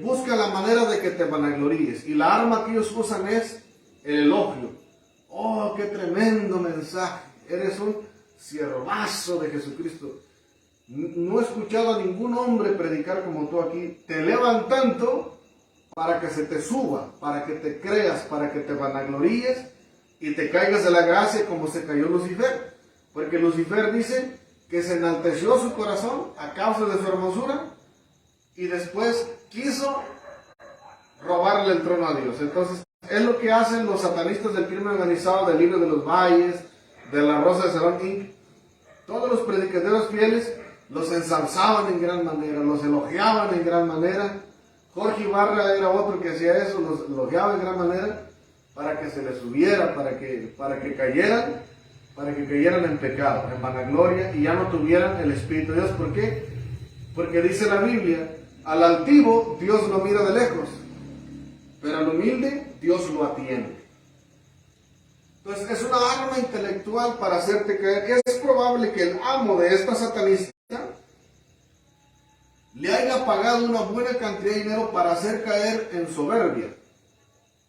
buscan la manera de que te vanagloríes, y la arma que ellos usan es el elogio. Oh, qué tremendo mensaje, eres un siervazo de Jesucristo. No he escuchado a ningún hombre predicar como tú aquí. Te elevan tanto para que se te suba, para que te creas, para que te vanagloríes y te caigas de la gracia como se cayó Lucifer. Porque Lucifer dice que se enalteció su corazón a causa de su hermosura y después quiso robarle el trono a Dios. Entonces, es lo que hacen los satanistas del crimen organizado, del Libro de los Valles, de la Rosa de Sharon Inc. Todos los predicadores fieles los ensalzaban en gran manera, los elogiaban en gran manera. Jorge Ibarra era otro que hacía eso, los elogiaba en gran manera para que se les subiera, para que cayeran en pecado, en vanagloria, y ya no tuvieran el Espíritu de Dios. ¿Por qué? Porque dice la Biblia, al altivo Dios lo mira de lejos, pero al humilde Dios lo atiende. Entonces es una arma intelectual para hacerte creer. Es probable que el amo de esta satanista le haya pagado una buena cantidad de dinero para hacer caer en soberbia.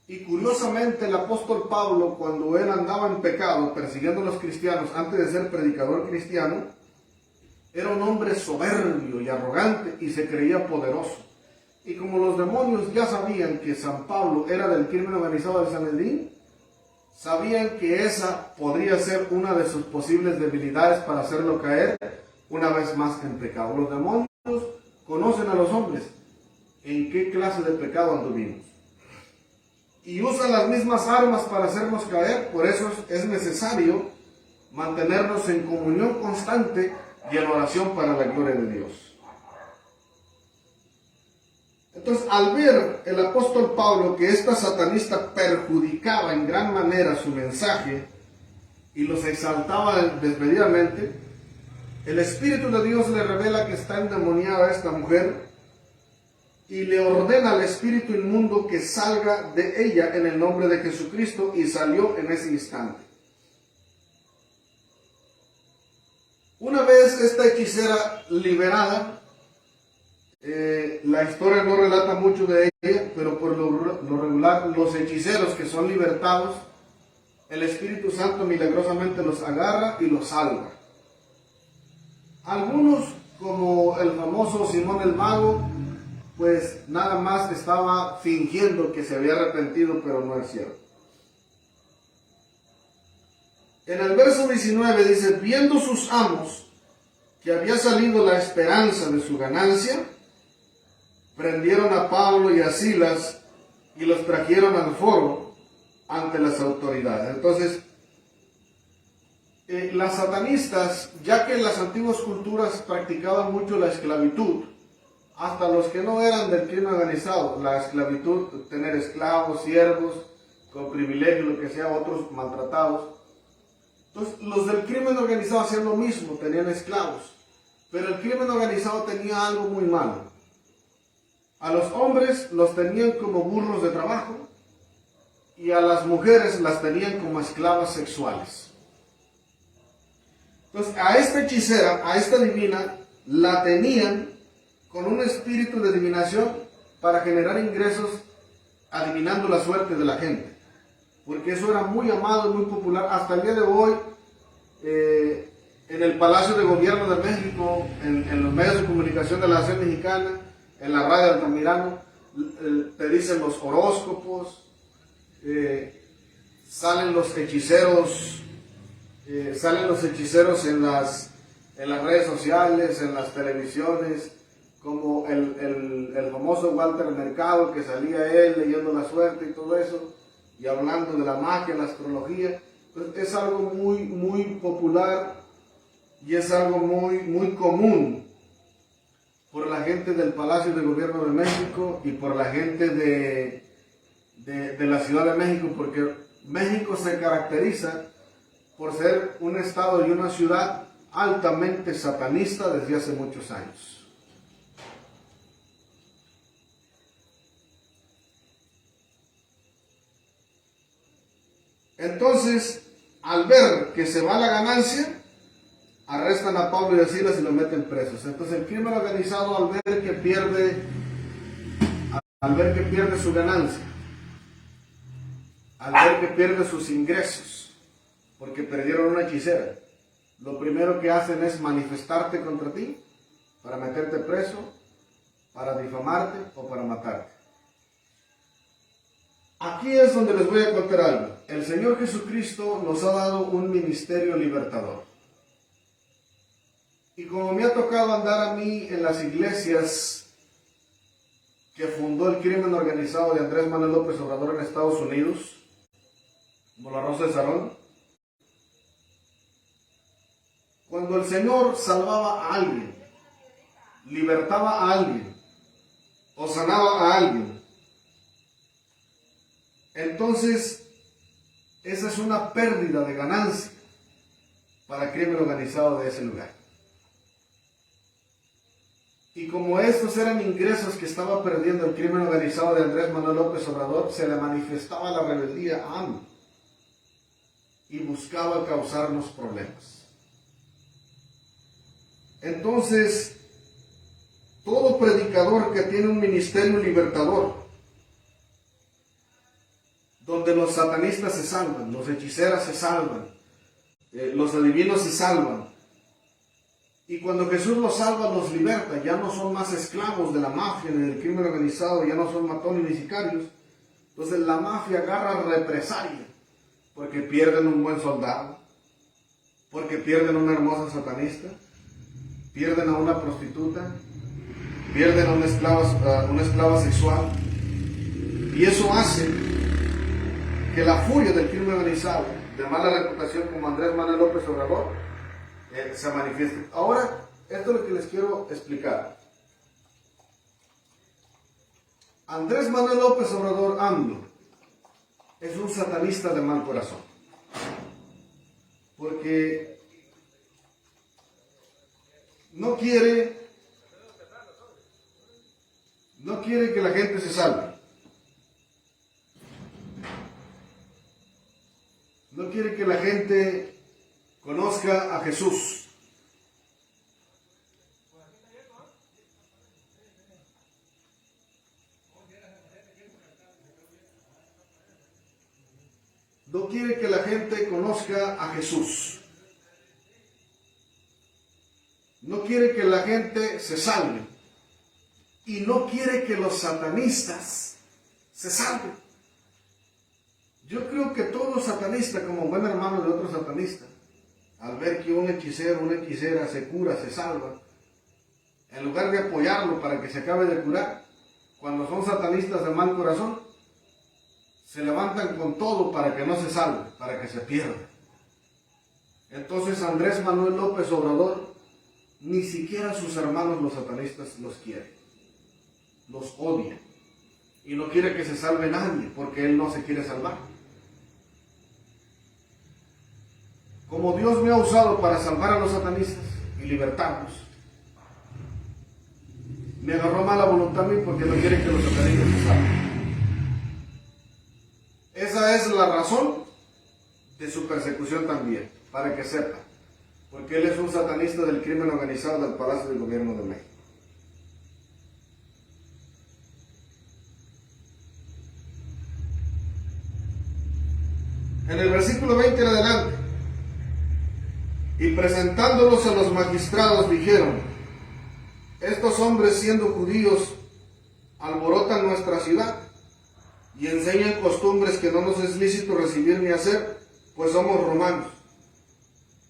Y curiosamente el apóstol Pablo, cuando él andaba en pecado persiguiendo a los cristianos antes de ser predicador cristiano, era un hombre soberbio y arrogante y se creía poderoso. Y como los demonios ya sabían que San Pablo era del crimen organizado de Sanedrín, sabían que esa podría ser una de sus posibles debilidades para hacerlo caer una vez más en pecado. Los demonios conocen a los hombres en qué clase de pecado anduvimos y usan las mismas armas para hacernos caer. Por eso es necesario mantenernos en comunión constante y en oración para la gloria de Dios. Entonces, al ver el apóstol Pablo que esta satanista perjudicaba en gran manera su mensaje y los exaltaba desmedidamente, el Espíritu de Dios le revela que está endemoniada a esta mujer y le ordena al espíritu inmundo que salga de ella en el nombre de Jesucristo, y salió en ese instante. Una vez esta hechicera liberada, la historia no relata mucho de ella, pero por lo regular los hechiceros que son libertados, el Espíritu Santo milagrosamente los agarra y los salva. Algunos, como el famoso Simón el Mago, pues nada más estaba fingiendo que se había arrepentido, pero no es cierto. En el verso 19 dice, viendo sus amos que había salido la esperanza de su ganancia, prendieron a Pablo y a Silas y los trajeron al foro ante las autoridades. Entonces, las satanistas, ya que en las antiguas culturas practicaban mucho la esclavitud, hasta los que no eran del crimen organizado, la esclavitud, tener esclavos, siervos, con privilegio, lo que sea, otros maltratados. Entonces, los del crimen organizado hacían lo mismo, tenían esclavos. Pero el crimen organizado tenía algo muy malo. A los hombres los tenían como burros de trabajo y a las mujeres las tenían como esclavas sexuales. Entonces, a esta hechicera, a esta divina, la tenían con un espíritu de adivinación para generar ingresos adivinando la suerte de la gente. porque eso era muy amado y muy popular. Hasta el día de hoy, en el Palacio de Gobierno de México, en los medios de comunicación de la Nación Mexicana, en la radio Altamirano, te dicen los horóscopos, salen los hechiceros en las redes sociales, en las televisiones, como el famoso Walter Mercado, que salía él leyendo la suerte y todo eso, y hablando de la magia, la astrología. Entonces, es algo muy, muy popular y es algo muy, muy común por la gente del Palacio de Gobierno de México y por la gente de la Ciudad de México, porque México se caracteriza por ser un estado y una ciudad altamente satanista desde hace muchos años. Entonces, al ver que se va la ganancia, arrestan a Pablo y a Silas y los meten presos. Entonces el crimen organizado, al ver que pierde su ganancia, al ver que pierde sus ingresos, porque perdieron una hechicera, lo primero que hacen es manifestarte contra ti, para meterte preso, para difamarte o para matarte. Aquí es donde les voy a contar algo. El Señor Jesucristo nos ha dado un ministerio libertador. Y como me ha tocado andar a mí en las iglesias que fundó el crimen organizado de Andrés Manuel López Obrador en Estados Unidos, como la Rosa de Sarón, cuando el Señor salvaba a alguien, libertaba a alguien o sanaba a alguien, entonces esa es una pérdida de ganancia para el crimen organizado de ese lugar. Y como estos eran ingresos que estaba perdiendo el crimen organizado de Andrés Manuel López Obrador, se le manifestaba la rebeldía a AMLO y buscaba causarnos problemas. Entonces, todo predicador que tiene un ministerio libertador, donde los satanistas se salvan, los hechiceras se salvan, los adivinos se salvan, y cuando Jesús los salva, los liberta, ya no son más esclavos de la mafia ni del crimen organizado, ya no son matones ni sicarios. Entonces la mafia agarra represalia, porque pierden un buen soldado, porque pierden una hermosa satanista, pierden a una prostituta, pierden a una esclava sexual, y eso hace que la furia del crimen organizado, de mala reputación como Andrés Manuel López Obrador, se manifieste. Ahora, esto es lo que les quiero explicar. Andrés Manuel López Obrador, AMLO, es un satanista de mal corazón, porque no quiere que la gente se salve. No quiere que la gente conozca a Jesús. No quiere que la gente conozca a Jesús. No quiere que la gente se salve. Y no quiere que los satanistas se salven. Yo creo que todo satanista, como buen hermano de otro satanista, al ver que un hechicero, una hechicera se cura, se salva, en lugar de apoyarlo para que se acabe de curar, cuando son satanistas de mal corazón, se levantan con todo para que no se salve, para que se pierda. Entonces Andrés Manuel López Obrador, ni siquiera sus hermanos los satanistas los quiere, los odia, y no quiere que se salve nadie, porque él no se quiere salvar. Como Dios me ha usado para salvar a los satanistas y libertarlos, me agarró mala voluntad a mí porque no quiere que los satanistas se salven. Esa es la razón de su persecución también, para que sepan, porque él es un satanista del crimen organizado del Palacio del Gobierno de México. En el versículo 20 en adelante. Y presentándolos a los magistrados dijeron: estos hombres, siendo judíos, alborotan nuestra ciudad y enseñan costumbres que no nos es lícito recibir ni hacer, pues somos romanos.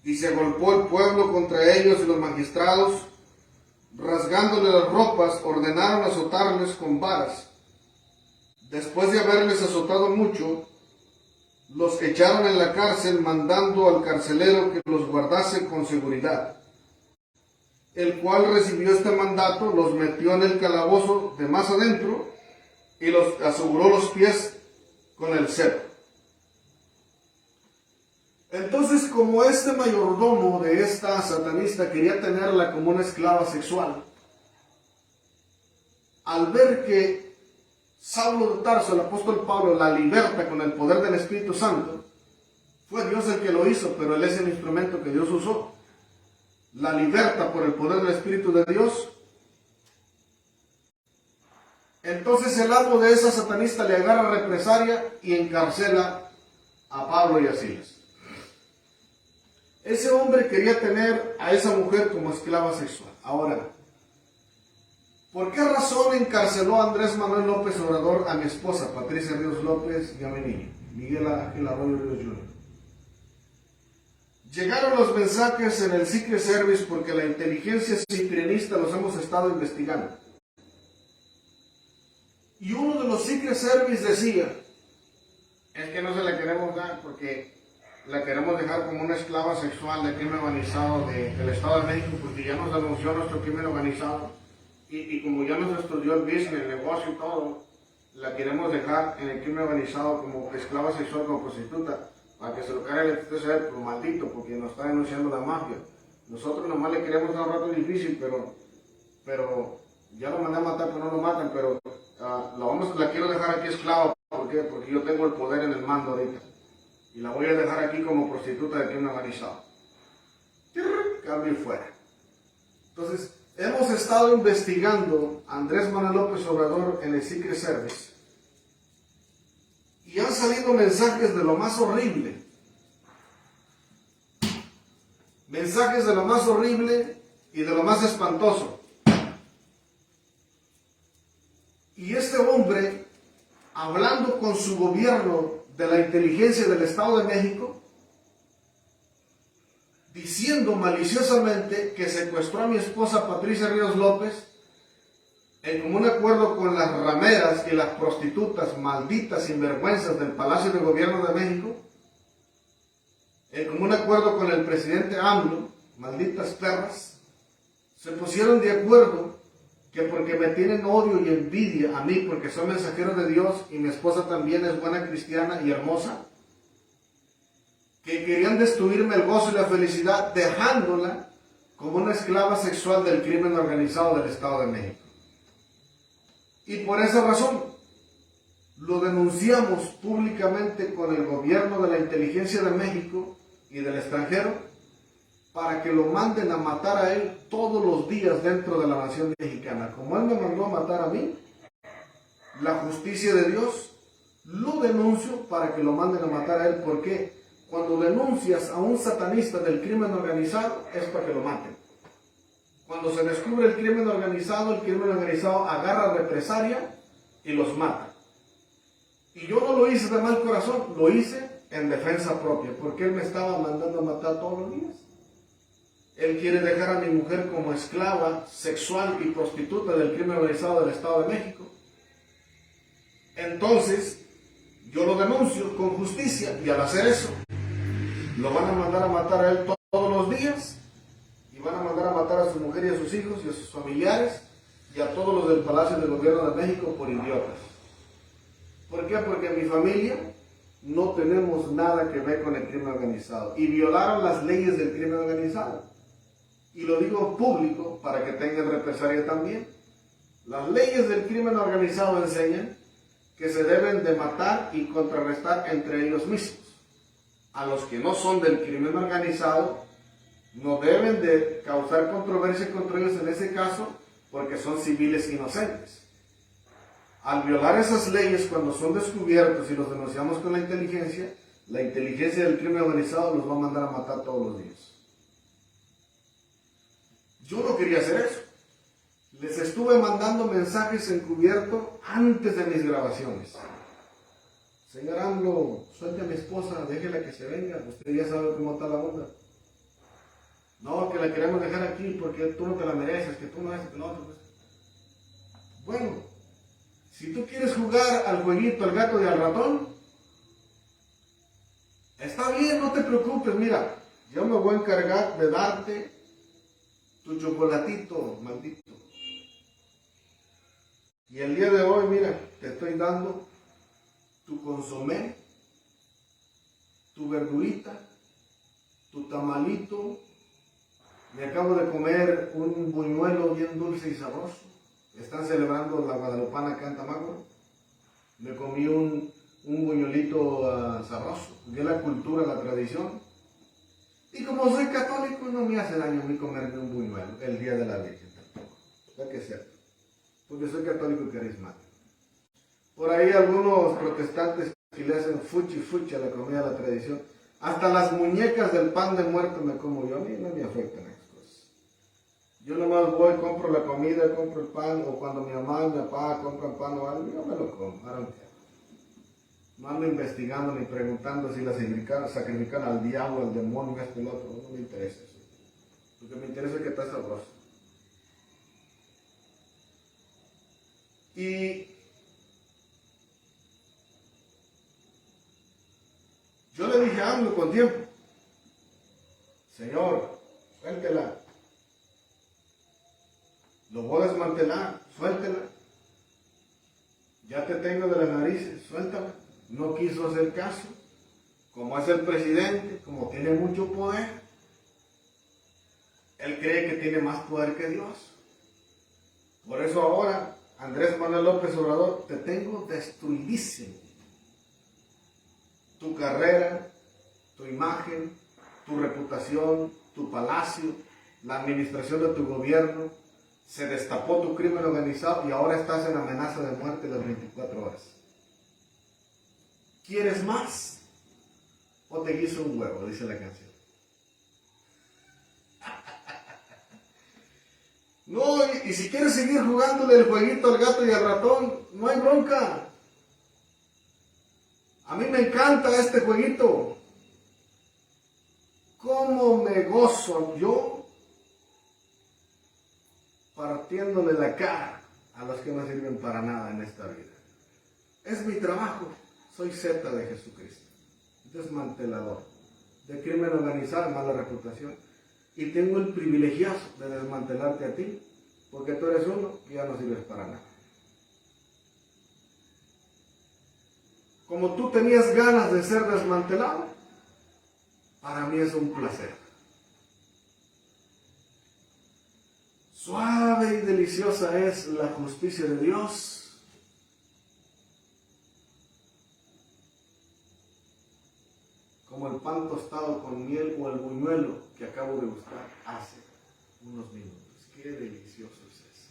Y se agolpó el pueblo contra ellos, y los magistrados, rasgándole las ropas, ordenaron azotarles con varas. Después de haberles azotado mucho, los echaron en la cárcel, mandando al carcelero que los guardase con seguridad, el cual recibió este mandato, los metió en el calabozo de más adentro y los aseguró los pies con el cepo. Entonces, como este mayordomo de esta satanista quería tenerla como una esclava sexual, al ver que Saulo de Tarso, el apóstol Pablo, la liberta con el poder del Espíritu Santo, fue Dios el que lo hizo, pero él es el instrumento que Dios usó. La liberta por el poder del Espíritu de Dios. Entonces el amo de esa satanista le agarra represalia y encarcela a Pablo y a Silas. Ese hombre quería tener a esa mujer como esclava sexual. Ahora, ¿por qué razón encarceló a Andrés Manuel López Obrador a mi esposa, Patricia Ríos López, y a mi niño, Miguel Ángel Arroyo Ríos Jr.? Llegaron los mensajes en el Secret Service porque la inteligencia ciprianista los hemos estado investigando. Y uno de los Secret Service decía: es que no se la queremos dar porque la queremos dejar como una esclava sexual de crimen organizado del Estado de México, porque ya nos denunció nuestro crimen organizado y como ya nos estudió el business, el negocio y todo, la queremos dejar en el crimen organizado como esclava sexual, como prostituta, para que se lo cargue el TCR por maldito, porque nos está denunciando la mafia. Nosotros nomás le queremos dar un rato difícil, pero ya lo mandé a matar, pero no lo matan, pero la quiero dejar aquí esclava. ¿Por qué? Porque yo tengo el poder en el mando ahorita. Y la voy a dejar aquí como prostituta de crimen organizado. Cambio y fuera. Entonces, hemos estado investigando a Andrés Manuel López Obrador en el Secret Service. Y han salido mensajes de lo más horrible. Mensajes de lo más horrible y de lo más espantoso. Y este hombre, hablando con su gobierno de la inteligencia del Estado de México, diciendo maliciosamente que secuestró a mi esposa Patricia Ríos López en común acuerdo con las rameras y las prostitutas malditas sinvergüenzas del Palacio de Gobierno de México, en común acuerdo con el presidente AMLO, malditas perras, se pusieron de acuerdo que porque me tienen odio y envidia a mí, porque soy mensajero de Dios y mi esposa también es buena cristiana y hermosa, que querían destruirme el gozo y la felicidad dejándola como una esclava sexual del crimen organizado del Estado de México. Y por esa razón lo denunciamos públicamente con el gobierno de la inteligencia de México y del extranjero para que lo manden a matar a él todos los días dentro de la nación mexicana. Como él me mandó a matar a mí, la justicia de Dios, lo denuncio para que lo manden a matar a él. ¿Por qué? Cuando denuncias a un satanista del crimen organizado es para que lo maten. Cuando se descubre el crimen organizado agarra represalia y los mata. Y yo no lo hice de mal corazón, lo hice en defensa propia, porque él me estaba mandando a matar todos los días. Él quiere dejar a mi mujer como esclava sexual y prostituta del crimen organizado del Estado de México. Entonces, yo lo denuncio con justicia y al hacer eso, lo van a mandar a matar a él todos los días y van a mandar a matar a su mujer y a sus hijos y a sus familiares y a todos los del Palacio del Gobierno de México por idiotas. ¿Por qué? Porque en mi familia no tenemos nada que ver con el crimen organizado y violaron las leyes del crimen organizado. Y lo digo en público para que tengan represalia también. Las leyes del crimen organizado enseñan que se deben de matar y contrarrestar entre ellos mismos. A los que no son del crimen organizado no deben de causar controversia contra ellos en ese caso porque son civiles inocentes. Al violar esas leyes, cuando son descubiertos y los denunciamos con la inteligencia, La inteligencia del crimen organizado los va a mandar a matar todos los días. Yo no quería hacer eso. Les estuve mandando mensajes encubiertos antes de mis grabaciones. Señor AMLO, suelte a mi esposa, déjela que se venga. Usted ya sabe cómo está la onda. No, que la queremos dejar aquí porque tú no te la mereces, que tú no eres, que no otro. Bueno, si tú quieres jugar al jueguito, al gato y al ratón, está bien, no te preocupes. Mira, yo me voy a encargar de darte tu chocolatito, maldito. Y el día de hoy, mira, te estoy dando tu consomé, tu verdurita, tu tamalito. Me acabo de comer un buñuelo bien dulce y sabroso. Están celebrando la Guadalupana acá en Tamaulipas. Me comí un buñuelito sabroso, de la cultura, la tradición. Y como soy católico, no me hace daño a mí comerme un buñuelo el día de la Virgen tampoco. ¿Para qué sea? Porque soy católico y carismático. Por ahí algunos protestantes que le hacen fuchi a la comida, a la tradición. Hasta las muñecas del pan de muerto me como yo. A mí no me afectan esas cosas. Yo nomás voy, compro la comida, compro el pan, o cuando mi mamá y mi papá compran pan o algo, yo me lo como. No ando investigando ni preguntando si la sacrifican al diablo, al demonio, esto y lo otro. No me interesa eso. Lo que me interesa es que está sabroso. Y yo le dije a AMLO con tiempo, Señor, suéltela. Lo voy a desmantelar, suéltela. Ya te tengo de las narices, suéltala. No quiso hacer caso. Como es el presidente, como tiene mucho poder, él cree que tiene más poder que Dios. Por eso ahora, Andrés Manuel López Obrador, te tengo destruidísimo. Tu carrera, tu imagen, tu reputación, tu palacio, la administración de tu gobierno, se destapó tu crimen organizado y ahora estás en amenaza de muerte las 24 horas. ¿Quieres más? ¿O te guiso un huevo? Dice la canción. No, y si quieres seguir jugándole el jueguito al gato y al ratón, no hay bronca. A mí me encanta este jueguito. ¿Cómo me gozo yo partiéndole la cara a los que no sirven para nada en esta vida? Es mi trabajo. Soy Z de Jesucristo, desmantelador de crimen organizado, mala reputación. Y tengo el privilegiazo de desmantelarte a ti, porque tú eres uno que ya no sirves para nada. Como tú tenías ganas de ser desmantelado, para mí es un placer. Suave y deliciosa es la justicia de Dios. Como el pan tostado con miel o el buñuelo que acabo de buscar hace unos minutos. Qué delicioso es eso.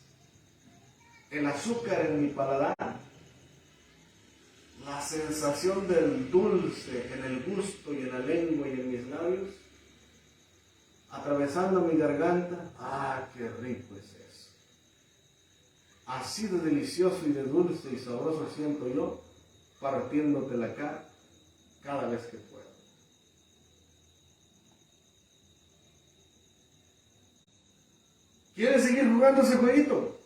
El azúcar en mi paladar, la sensación del dulce en el gusto y en la lengua y en mis labios, atravesando mi garganta. ¡Ah, qué rico es eso! Así de delicioso y de dulce y sabroso siento yo partiéndote la cara cada vez que puedo. ¿Quieres seguir jugando ese jueguito?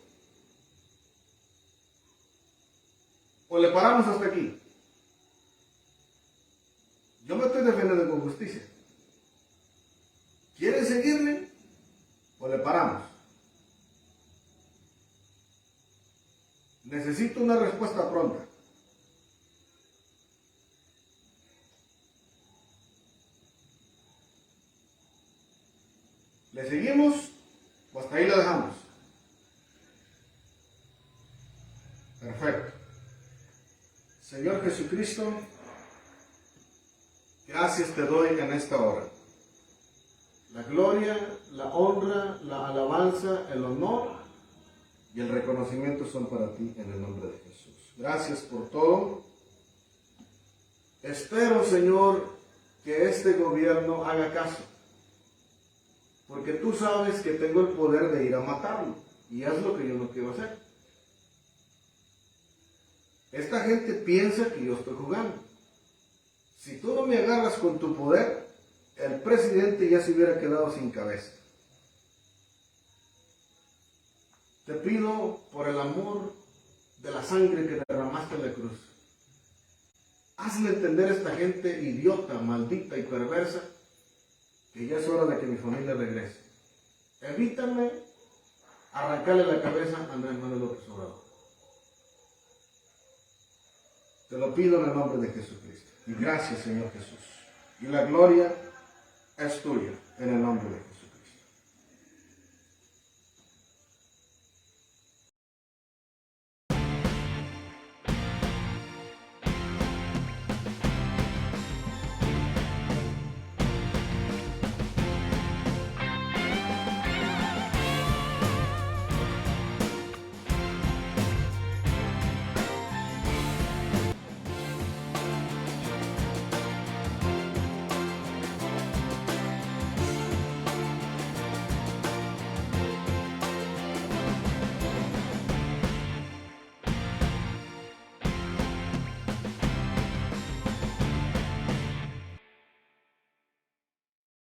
¿O le paramos hasta aquí? Yo me estoy defendiendo con justicia. ¿Quieres seguirle? ¿O le paramos? Necesito una respuesta pronta. ¿Le seguimos? O hasta ahí lo dejamos. Perfecto. Señor Jesucristo, gracias te doy en esta hora. La gloria, la honra, la alabanza, el honor y el reconocimiento son para ti en el nombre de Jesús. Gracias por todo. Espero, Señor, que este gobierno haga caso, porque tú sabes que tengo el poder de ir a matarlo, y es lo que yo no quiero hacer. Esta gente piensa que yo estoy jugando. Si tú no me agarras con tu poder, el presidente ya se hubiera quedado sin cabeza. Te pido por el amor de la sangre que derramaste en la cruz, hazle entender a esta gente idiota, maldita y perversa que ya es hora de que mi familia regrese. Evítame arrancarle la cabeza a Andrés Manuel López Obrador. Te lo pido en el nombre de Jesucristo. Y gracias, Señor Jesús. Y la gloria es tuya en el nombre de Jesús.